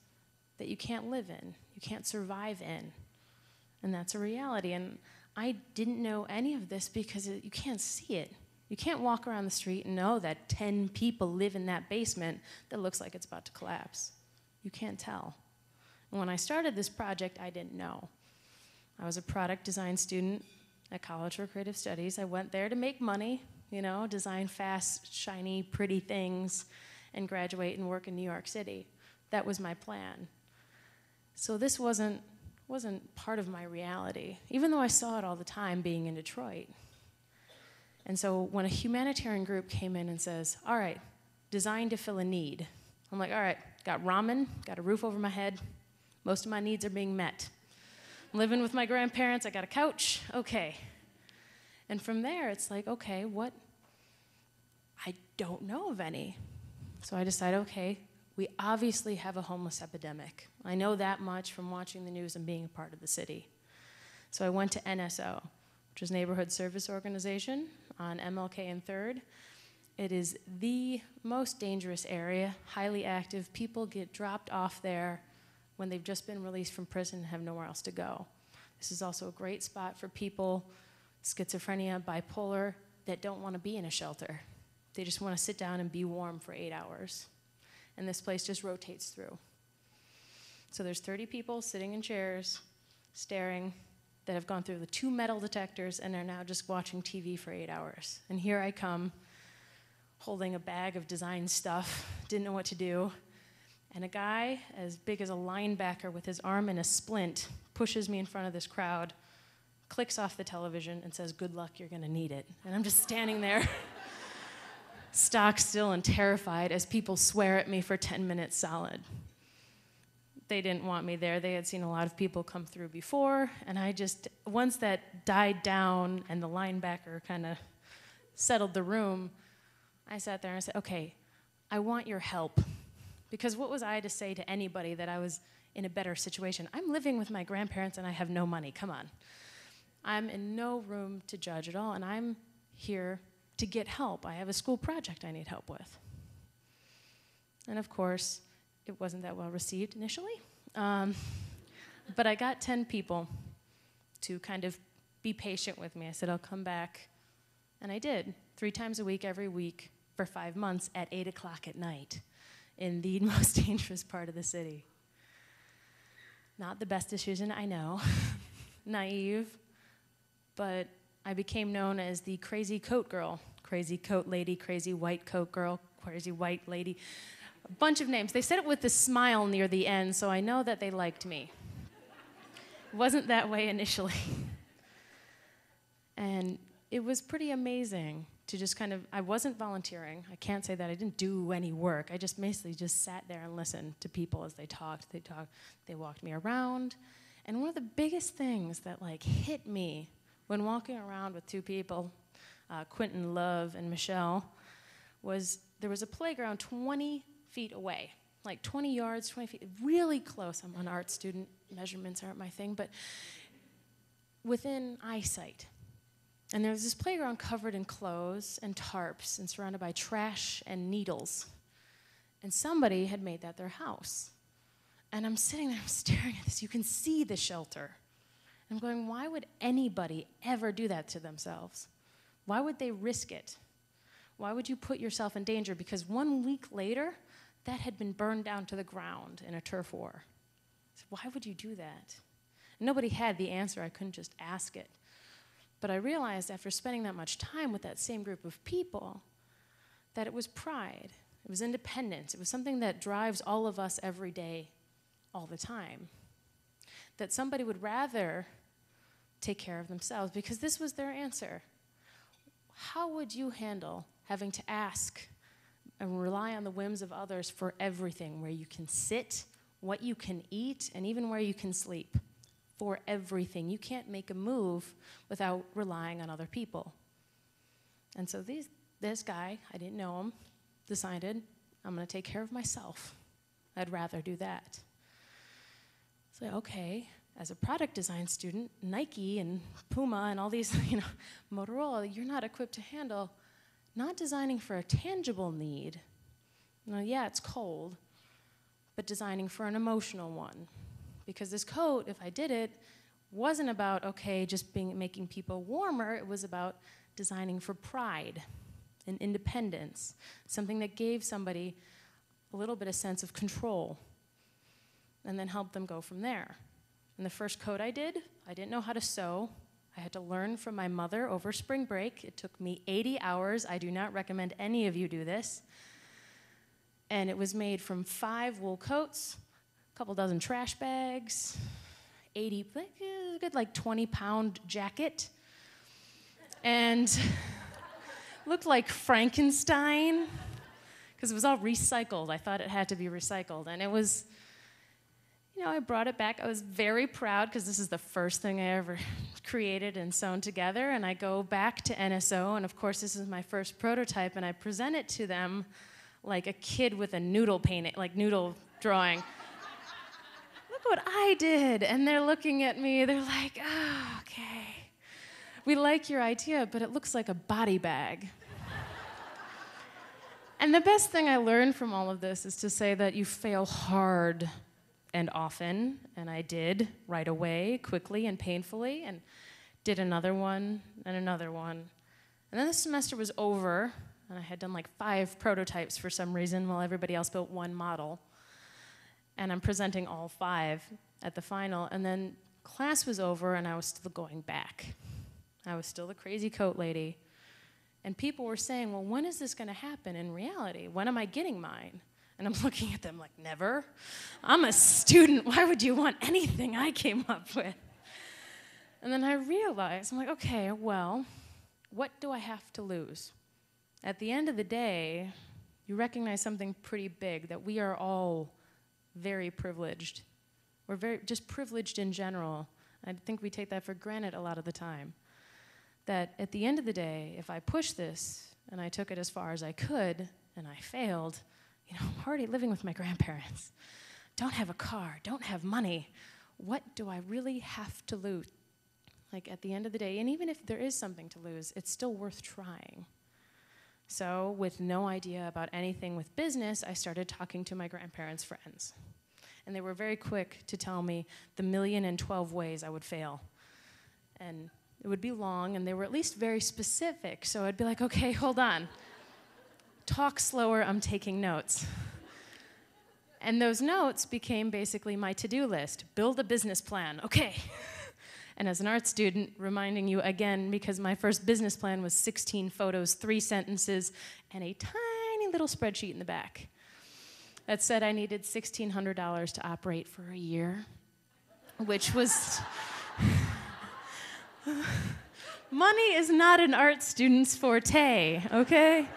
Speaker 15: that you can't live in, you can't survive in. And that's a reality. And I didn't know any of this because you can't see it. You can't walk around the street and know that 10 people live in that basement that looks like it's about to collapse. You can't tell. And when I started this project, I didn't know. I was a product design student at College for Creative Studies. I went there to make money, you know, design fast, shiny, pretty things, and graduate and work in New York City. That was my plan. So this wasn't part of my reality, even though I saw it all the time being in Detroit. And so when a humanitarian group came in and says, all right, design to fill a need, I'm like, all right, got ramen, got a roof over my head, most of my needs are being met. I'm living with my grandparents, I got a couch, okay. And from there, it's like, okay, what? I don't know of any. So I decided, okay, we obviously have a homeless epidemic. I know that much from watching the news and being a part of the city. So I went to NSO, which is Neighborhood Service Organization on MLK and 3rd. It is the most dangerous area, highly active. People get dropped off there when they've just been released from prison and have nowhere else to go. This is also a great spot for people, schizophrenia, bipolar, that don't want to be in a shelter. They just want to sit down and be warm for 8 hours. And this place just rotates through. So there's 30 people sitting in chairs, staring, that have gone through the 2 metal detectors and are now just watching TV for 8 hours. And here I come, holding a bag of design stuff, didn't know what to do. And a guy as big as a linebacker with his arm in a splint pushes me in front of this crowd, clicks off the television and says, good luck, you're gonna need it. And I'm just standing there, stock still and terrified as people swear at me for 10 minutes solid. They didn't want me there. They had seen a lot of people come through before, and I just, once that died down and the linebacker kind of settled the room, I sat there and I said, okay, I want your help. Because what was I to say to anybody that I was in a better situation? I'm living with my grandparents and I have no money, come on. I'm in no room to judge at all, and I'm here to get help. I have a school project I need help with. And of course, it wasn't that well received initially, but I got 10 people to kind of be patient with me. I said, I'll come back, and I did, 3 times a week, every week, for 5 months at 8 o'clock at night in the most dangerous part of the city. Not the best decision, I know. Naive. But I became known as the crazy coat girl. Crazy coat lady, crazy white coat girl, crazy white lady. A bunch of names. They said it with a smile near the end, so I know that they liked me. It wasn't that way initially. And it was pretty amazing to just kind of, I wasn't volunteering. I can't say that I didn't do any work. I just basically just sat there and listened to people as they talked. They walked me around. And one of the biggest things that like hit me when walking around with two people, Quentin Love and Michelle, was there was a playground 20 feet away, like 20 yards, 20 feet, really close. I'm an art student, measurements aren't my thing, but within eyesight. And there was this playground covered in clothes and tarps and surrounded by trash and needles. And somebody had made that their house. And I'm sitting there, I'm staring at this. You can see the shelter. I'm going, why would anybody ever do that to themselves? Why would they risk it? Why would you put yourself in danger? Because 1 week later, that had been burned down to the ground in a turf war. So why would you do that? Nobody had the answer. I couldn't just ask it. But I realized after spending that much time with that same group of people that it was pride. It was independence. It was something that drives all of us every day, all the time. That somebody would rather take care of themselves because this was their answer. How would you handle having to ask and rely on the whims of others for everything, where you can sit, what you can eat, and even where you can sleep? For everything. You can't make a move without relying on other people. And so this guy, I didn't know him, decided, I'm going to take care of myself. I'd rather do that. So, okay, as a product design student, Nike and Puma and all these, Motorola, you're not equipped to handle not designing for a tangible need. Yeah, it's cold, but designing for an emotional one. Because this coat, if I did it, wasn't about, okay, just making people warmer. It was about designing for pride and independence, something that gave somebody a little bit of sense of control, and then helped them go from there. And the first coat I didn't know how to sew. I had to learn from my mother over spring break. It took me 80 hours. I do not recommend any of you do this. And it was made from 5 wool coats, couple dozen trash bags, 80, a good like 20-pound jacket, and looked like Frankenstein because it was all recycled. I thought it had to be recycled, and it was, I brought it back. I was very proud because this is the first thing I ever created and sewn together, and I go back to NSO, and of course this is my first prototype, and I present it to them like a kid with a noodle painting, like noodle drawing. What I did, and they're looking at me, they're like, oh, okay. We like your idea, but it looks like a body bag. And the best thing I learned from all of this is to say that you fail hard and often, and I did right away, quickly and painfully, and did another one and another one. And then the semester was over, and I had done like 5 prototypes for some reason while everybody else built 1 model. And I'm presenting all 5 at the final. And then class was over, and I was still going back. I was still the crazy coat lady. And people were saying, well, when is this going to happen in reality? When am I getting mine? And I'm looking at them like, never. I'm a student. Why would you want anything I came up with? And then I realized, I'm like, okay, well, what do I have to lose? At the end of the day, you recognize something pretty big, that we are all very privileged. We're very just privileged in general. I think we take that for granted a lot of the time. That at the end of the day, if I push this and I took it as far as I could and I failed, I'm already living with my grandparents. Don't have a car, don't have money. What do I really have to lose? Like at the end of the day, and even if there is something to lose, it's still worth trying. So with no idea about anything with business, I started talking to my grandparents' friends. And they were very quick to tell me the 1,012 ways I would fail. And it would be long, and they were at least very specific. So I'd be like, okay, hold on. Talk slower, I'm taking notes. And those notes became basically my to-do list. Build a business plan. Okay. And as an art student, reminding you again, because my first business plan was 16 photos, 3 sentences, and a tiny little spreadsheet in the back that said I needed $1,600 to operate for a year, which was... Money is not an art student's forte, okay?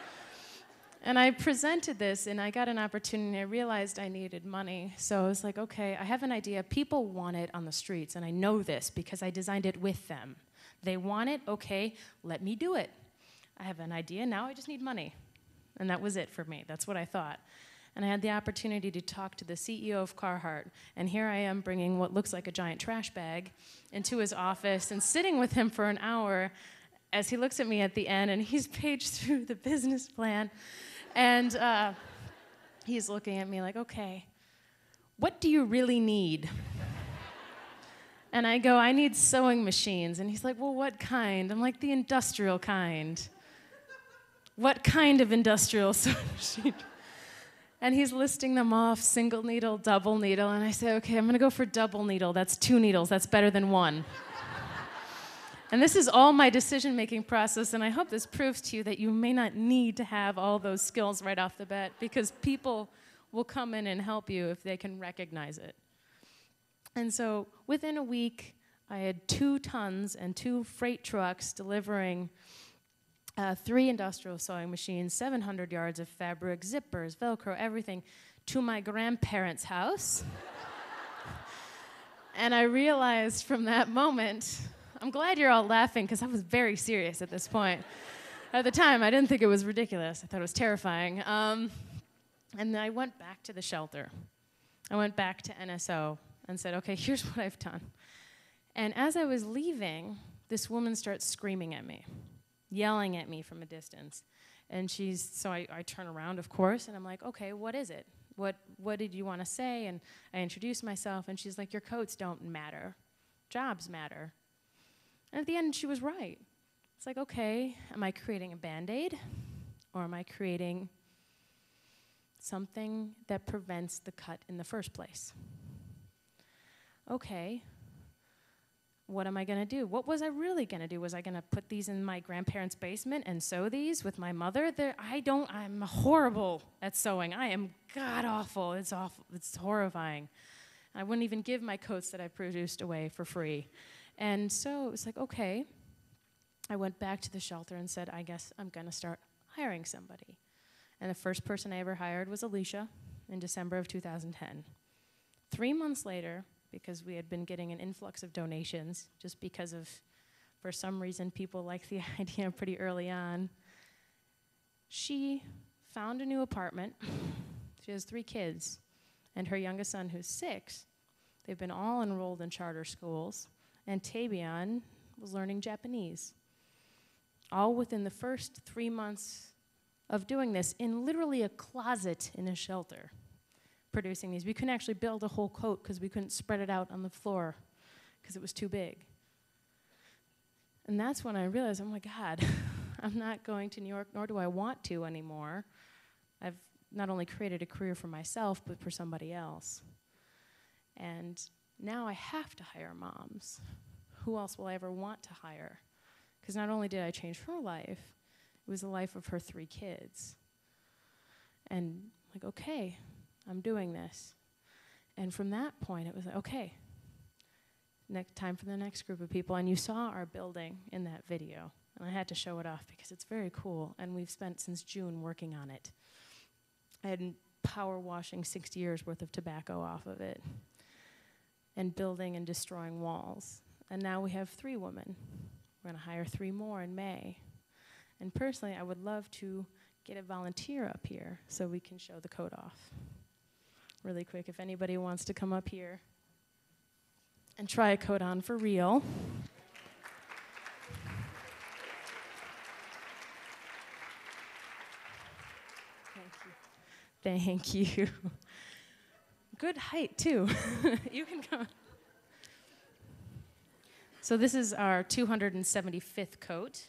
Speaker 15: And I presented this, and I got an opportunity. I realized I needed money. So I was like, okay, I have an idea. People want it on the streets, and I know this because I designed it with them. They want it, okay, let me do it. I have an idea, now I just need money. And that was it for me. That's what I thought. And I had the opportunity to talk to the CEO of Carhartt, and here I am bringing what looks like a giant trash bag into his office and sitting with him for an hour as he looks at me at the end, and he's paged through the business plan. And he's looking at me like, okay, what do you really need? And I go, I need sewing machines. And he's like, well, what kind? I'm like, the industrial kind. What kind of industrial sewing machine? And he's listing them off, single needle, double needle. And I say, okay, I'm going to go for double needle. That's 2 needles. That's better than 1. And this is all my decision-making process, and I hope this proves to you that you may not need to have all those skills right off the bat, because people will come in and help you if they can recognize it. And so within a week, I had 2 tons and 2 freight trucks delivering 3 industrial sewing machines, 700 yards of fabric, zippers, Velcro, everything, to my grandparents' house. And I realized from that moment, I'm glad you're all laughing, because I was very serious at this point. At the time, I didn't think it was ridiculous. I thought it was terrifying. And then I went back to the shelter. I went back to NSO and said, okay, here's what I've done. And as I was leaving, this woman starts screaming at me, yelling at me from a distance. And so I turn around, of course, and I'm like, okay, what is it? What did you want to say? And I introduced myself, and she's like, your coats don't matter. Jobs matter. And at the end, she was right. It's like, okay, am I creating a Band-Aid? Or am I creating something that prevents the cut in the first place? Okay, what am I going to do? What was I really going to do? Was I going to put these in my grandparents' basement and sew these with my mother? I'm horrible at sewing. I am god-awful. It's awful. It's horrifying. I wouldn't even give my coats that I produced away for free. And so it was like, okay. I went back to the shelter and said, I guess I'm going to start hiring somebody. And the first person I ever hired was Alicia in December of 2010. 3 months later, because we had been getting an influx of donations, just because of, for some reason, people liked the idea pretty early on, she found a new apartment. She has 3 kids, and her youngest son, who's 6, they've been all enrolled in charter schools, and Tabian was learning Japanese. All within the first 3 months of doing this, in literally a closet in a shelter, producing these. We couldn't actually build a whole coat because we couldn't spread it out on the floor because it was too big. And that's when I realized, oh my God, I'm not going to New York, nor do I want to anymore. I've not only created a career for myself, but for somebody else. And now I have to hire moms. Who else will I ever want to hire? Because not only did I change her life, it was the life of her 3 kids. And like, okay, I'm doing this. And from that point, it was like, okay, time for the next group of people. And you saw our building in that video. And I had to show it off because it's very cool. And we've spent since June working on it. I had power washing 60 years worth of tobacco off of it. And building and destroying walls. And now we have 3 women. We're going to hire 3 more in May. And personally, I would love to get a volunteer up here so we can show the coat off. Really quick, if anybody wants to come up here and try a coat on for real. Thank you. Good height, too. You can come. So this is our 275th coat.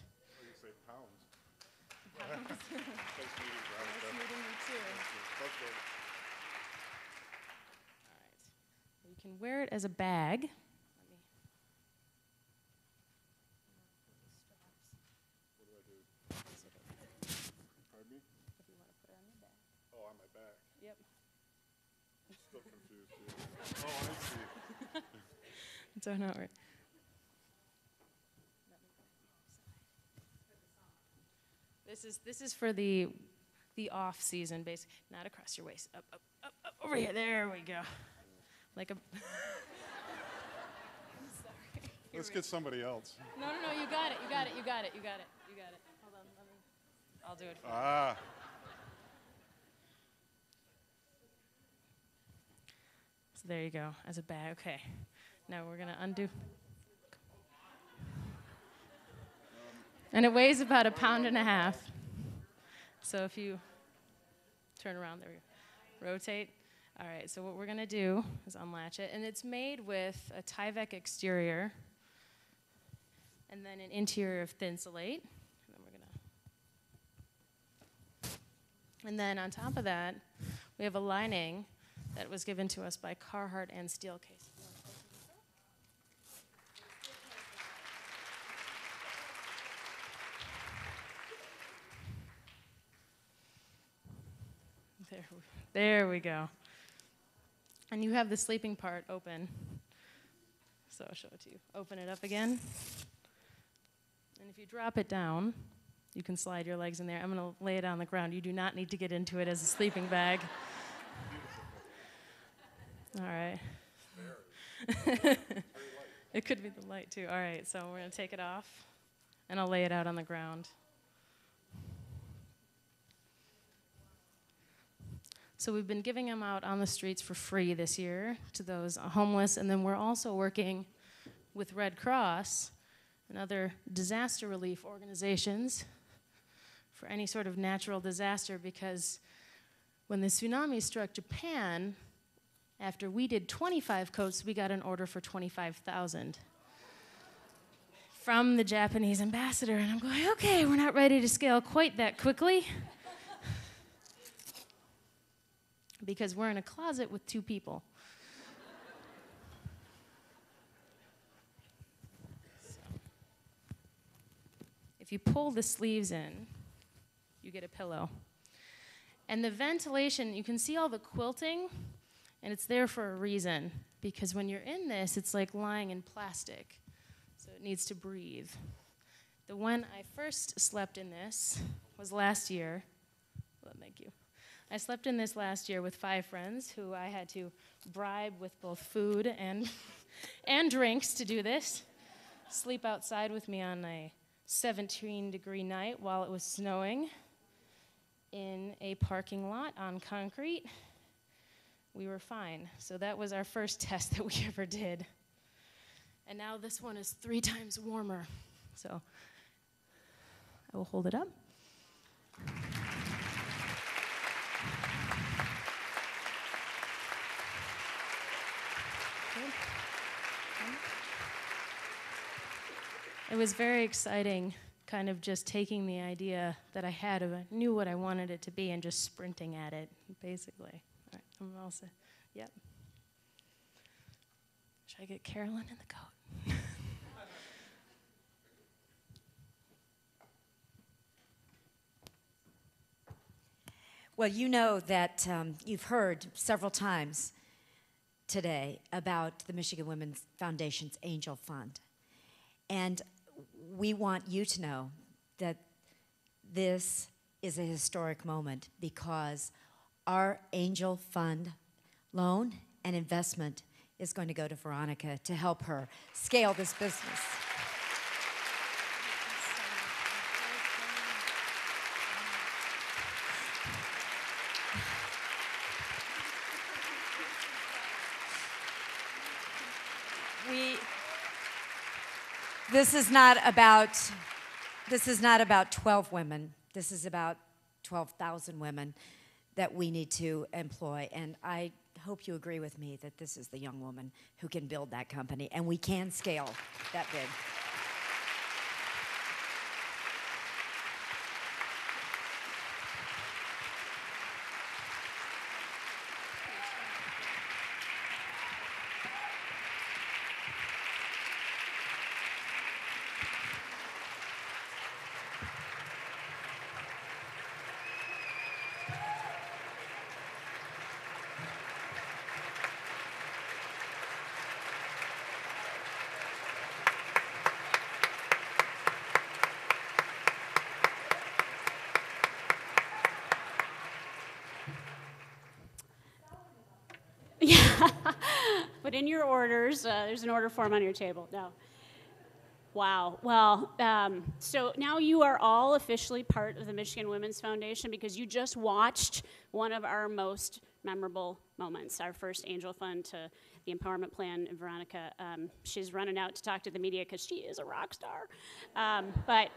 Speaker 15: can wear it as a bag.
Speaker 17: What do I do? Pardon me?
Speaker 15: If you want to put it on your back.
Speaker 17: Oh, on my back.
Speaker 15: Yep.
Speaker 17: I'm still confused here. Oh, I see.
Speaker 15: Don't know. Right. This is for the off season, basically. Not across your waist. Up, up, up, up, over here. There we go. Like a.
Speaker 17: Let's get somebody else.
Speaker 15: No, you got it. Hold on, I'll do it for you.
Speaker 17: Ah.
Speaker 15: So there you go, as a bag. Okay. Now we're gonna undo. And it weighs about 1.5 pounds. So if you turn around, there we go. Rotate. All right, so what we're gonna do is unlatch it. And it's made with a Tyvek exterior and then an interior of Thinsulate. And then on top of that, we have a lining that was given to us by Carhartt and Steelcase. There we go. And you have the sleeping part open. So I'll show it to you. Open it up again. And if you drop it down, you can slide your legs in there. I'm going to lay it on the ground. You do not need to get into it as a sleeping bag. All right. It could be the light, too. All right, so we're going to take it off, and I'll lay it out on the ground. So we've been giving them out on the streets for free this year to those homeless, and then we're also working with Red Cross and other disaster relief organizations for any sort of natural disaster, because when the tsunami struck Japan, after we did 25 coats, we got an order for 25,000 from the Japanese ambassador. And I'm going, okay, we're not ready to scale quite that quickly because we're in a closet with 2 people. So, if you pull the sleeves in, you get a pillow. And the ventilation, you can see all the quilting, and it's there for a reason, because when you're in this, it's like lying in plastic, so it needs to breathe. The one I first slept in this was last year. Well, thank you. I slept in this last year with 5 friends who I had to bribe with both food and drinks to do this. Sleep outside with me on a 17-degree night while it was snowing in a parking lot on concrete. We were fine. So that was our first test that we ever did. And now this one is 3 times warmer. So I will hold it up. It was very exciting, kind of just taking the idea that I had of, I knew what I wanted it to be and just sprinting at it, basically. All right, I'm all set. Yep. Should I get Carolyn in the coat?
Speaker 5: Well, you know that you've heard several times today about the Michigan Women's Foundation's Angel Fund. And we want you to know that this is a historic moment because our Angel Fund loan and investment is going to go to Veronica to help her scale this business. This is not about 12 women. This is about 12,000 women that we need to employ. And I hope you agree with me that this is the young woman who can build that company, and we can scale that big.
Speaker 2: put in your orders. There's an order form on your table. No. Wow. Well, so now you are all officially part of the Michigan Women's Foundation because you just watched one of our most memorable moments, our first Angel Fund to the Empowerment Plan. Veronica, she's running out to talk to the media because she is a rock star. But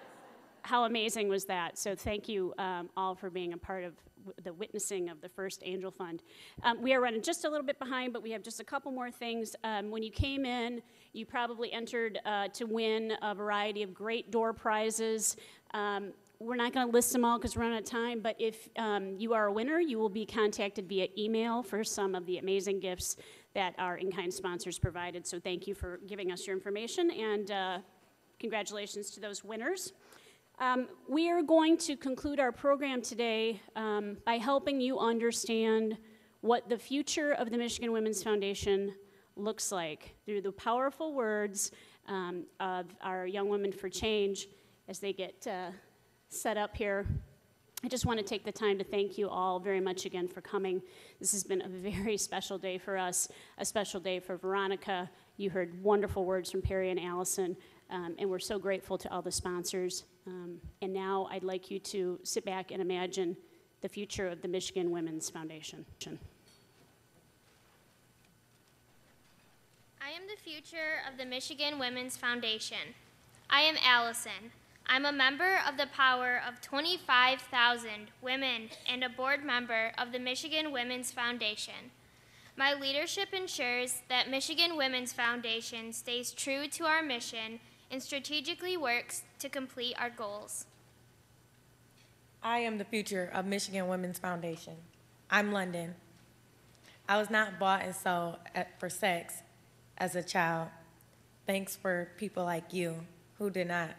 Speaker 2: how amazing was that? So thank you all for being a part of the witnessing of the first Angel Fund. We are running just a little bit behind, but we have just a couple more things. When you came in, you probably entered to win a variety of great door prizes. We're not going to list them all because we're running out of time, but if you are a winner, you will be contacted via email for some of the amazing gifts that our in-kind sponsors provided. So thank you for giving us your information, and congratulations to those winners. We are going to conclude our program today by helping you understand what the future of the Michigan Women's Foundation looks like through the powerful words of our Young Women for Change as they get set up here. I just want to take the time to thank you all very much again for coming. This has been a very special day for us, a special day for Veronica. You heard wonderful words from Perry and Allison, and we're so grateful to all the sponsors. And now I'd like you to sit back and imagine the future of the Michigan Women's Foundation.
Speaker 14: I am the future of the Michigan Women's Foundation. I am Allison. I'm a member of the power of 25,000 women and a board member of the Michigan Women's Foundation. My leadership ensures that Michigan Women's Foundation stays true to our mission and strategically works to complete our goals.
Speaker 18: I am the future of Michigan Women's Foundation. I'm London. I was not bought and sold for sex as a child. Thanks for people like you who did not,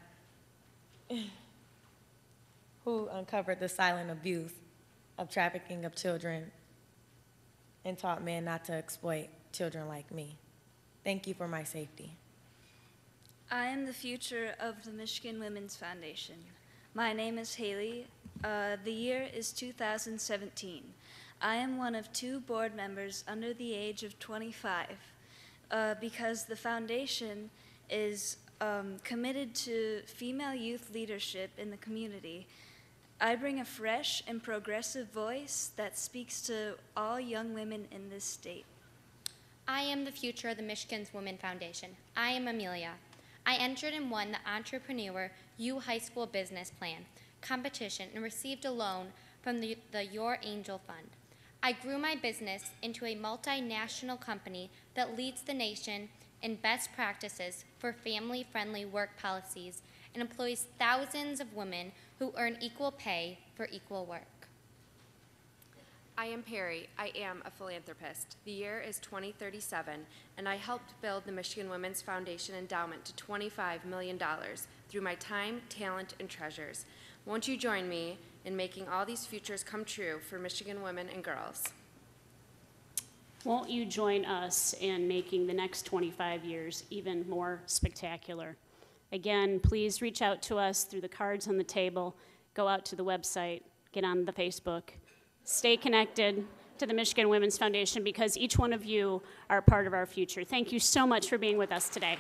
Speaker 18: who uncovered the silent abuse of trafficking of children and taught men not to exploit children like me. Thank you for my safety.
Speaker 19: I am the future of the Michigan Women's Foundation. My name is Haley. The year is 2017. I am one of 2 board members under the age of 25 because the foundation is committed to female youth leadership in the community. I bring a fresh and progressive voice that speaks to all young women in this state.
Speaker 20: I am the future of the Michigan's Women Foundation. I am Amelia. I entered and won the Entrepreneur U High School Business Plan competition and received a loan from the Your Angel Fund. I grew my business into a multinational company that leads the nation in best practices for family-friendly work policies and employs thousands of women who earn equal pay for equal work.
Speaker 13: I am Perry. I am a philanthropist. The year is 2037, and I helped build the Michigan Women's Foundation endowment to $25 million through my time, talent, and treasures. Won't you join me in making all these futures come true for Michigan women and girls?
Speaker 2: Won't you join us in making the next 25 years even more spectacular? Again, please reach out to us through the cards on the table, go out to the website, get on the Facebook. Stay connected to the Michigan Women's Foundation because each one of you are part of our future. Thank you so much for being with us today.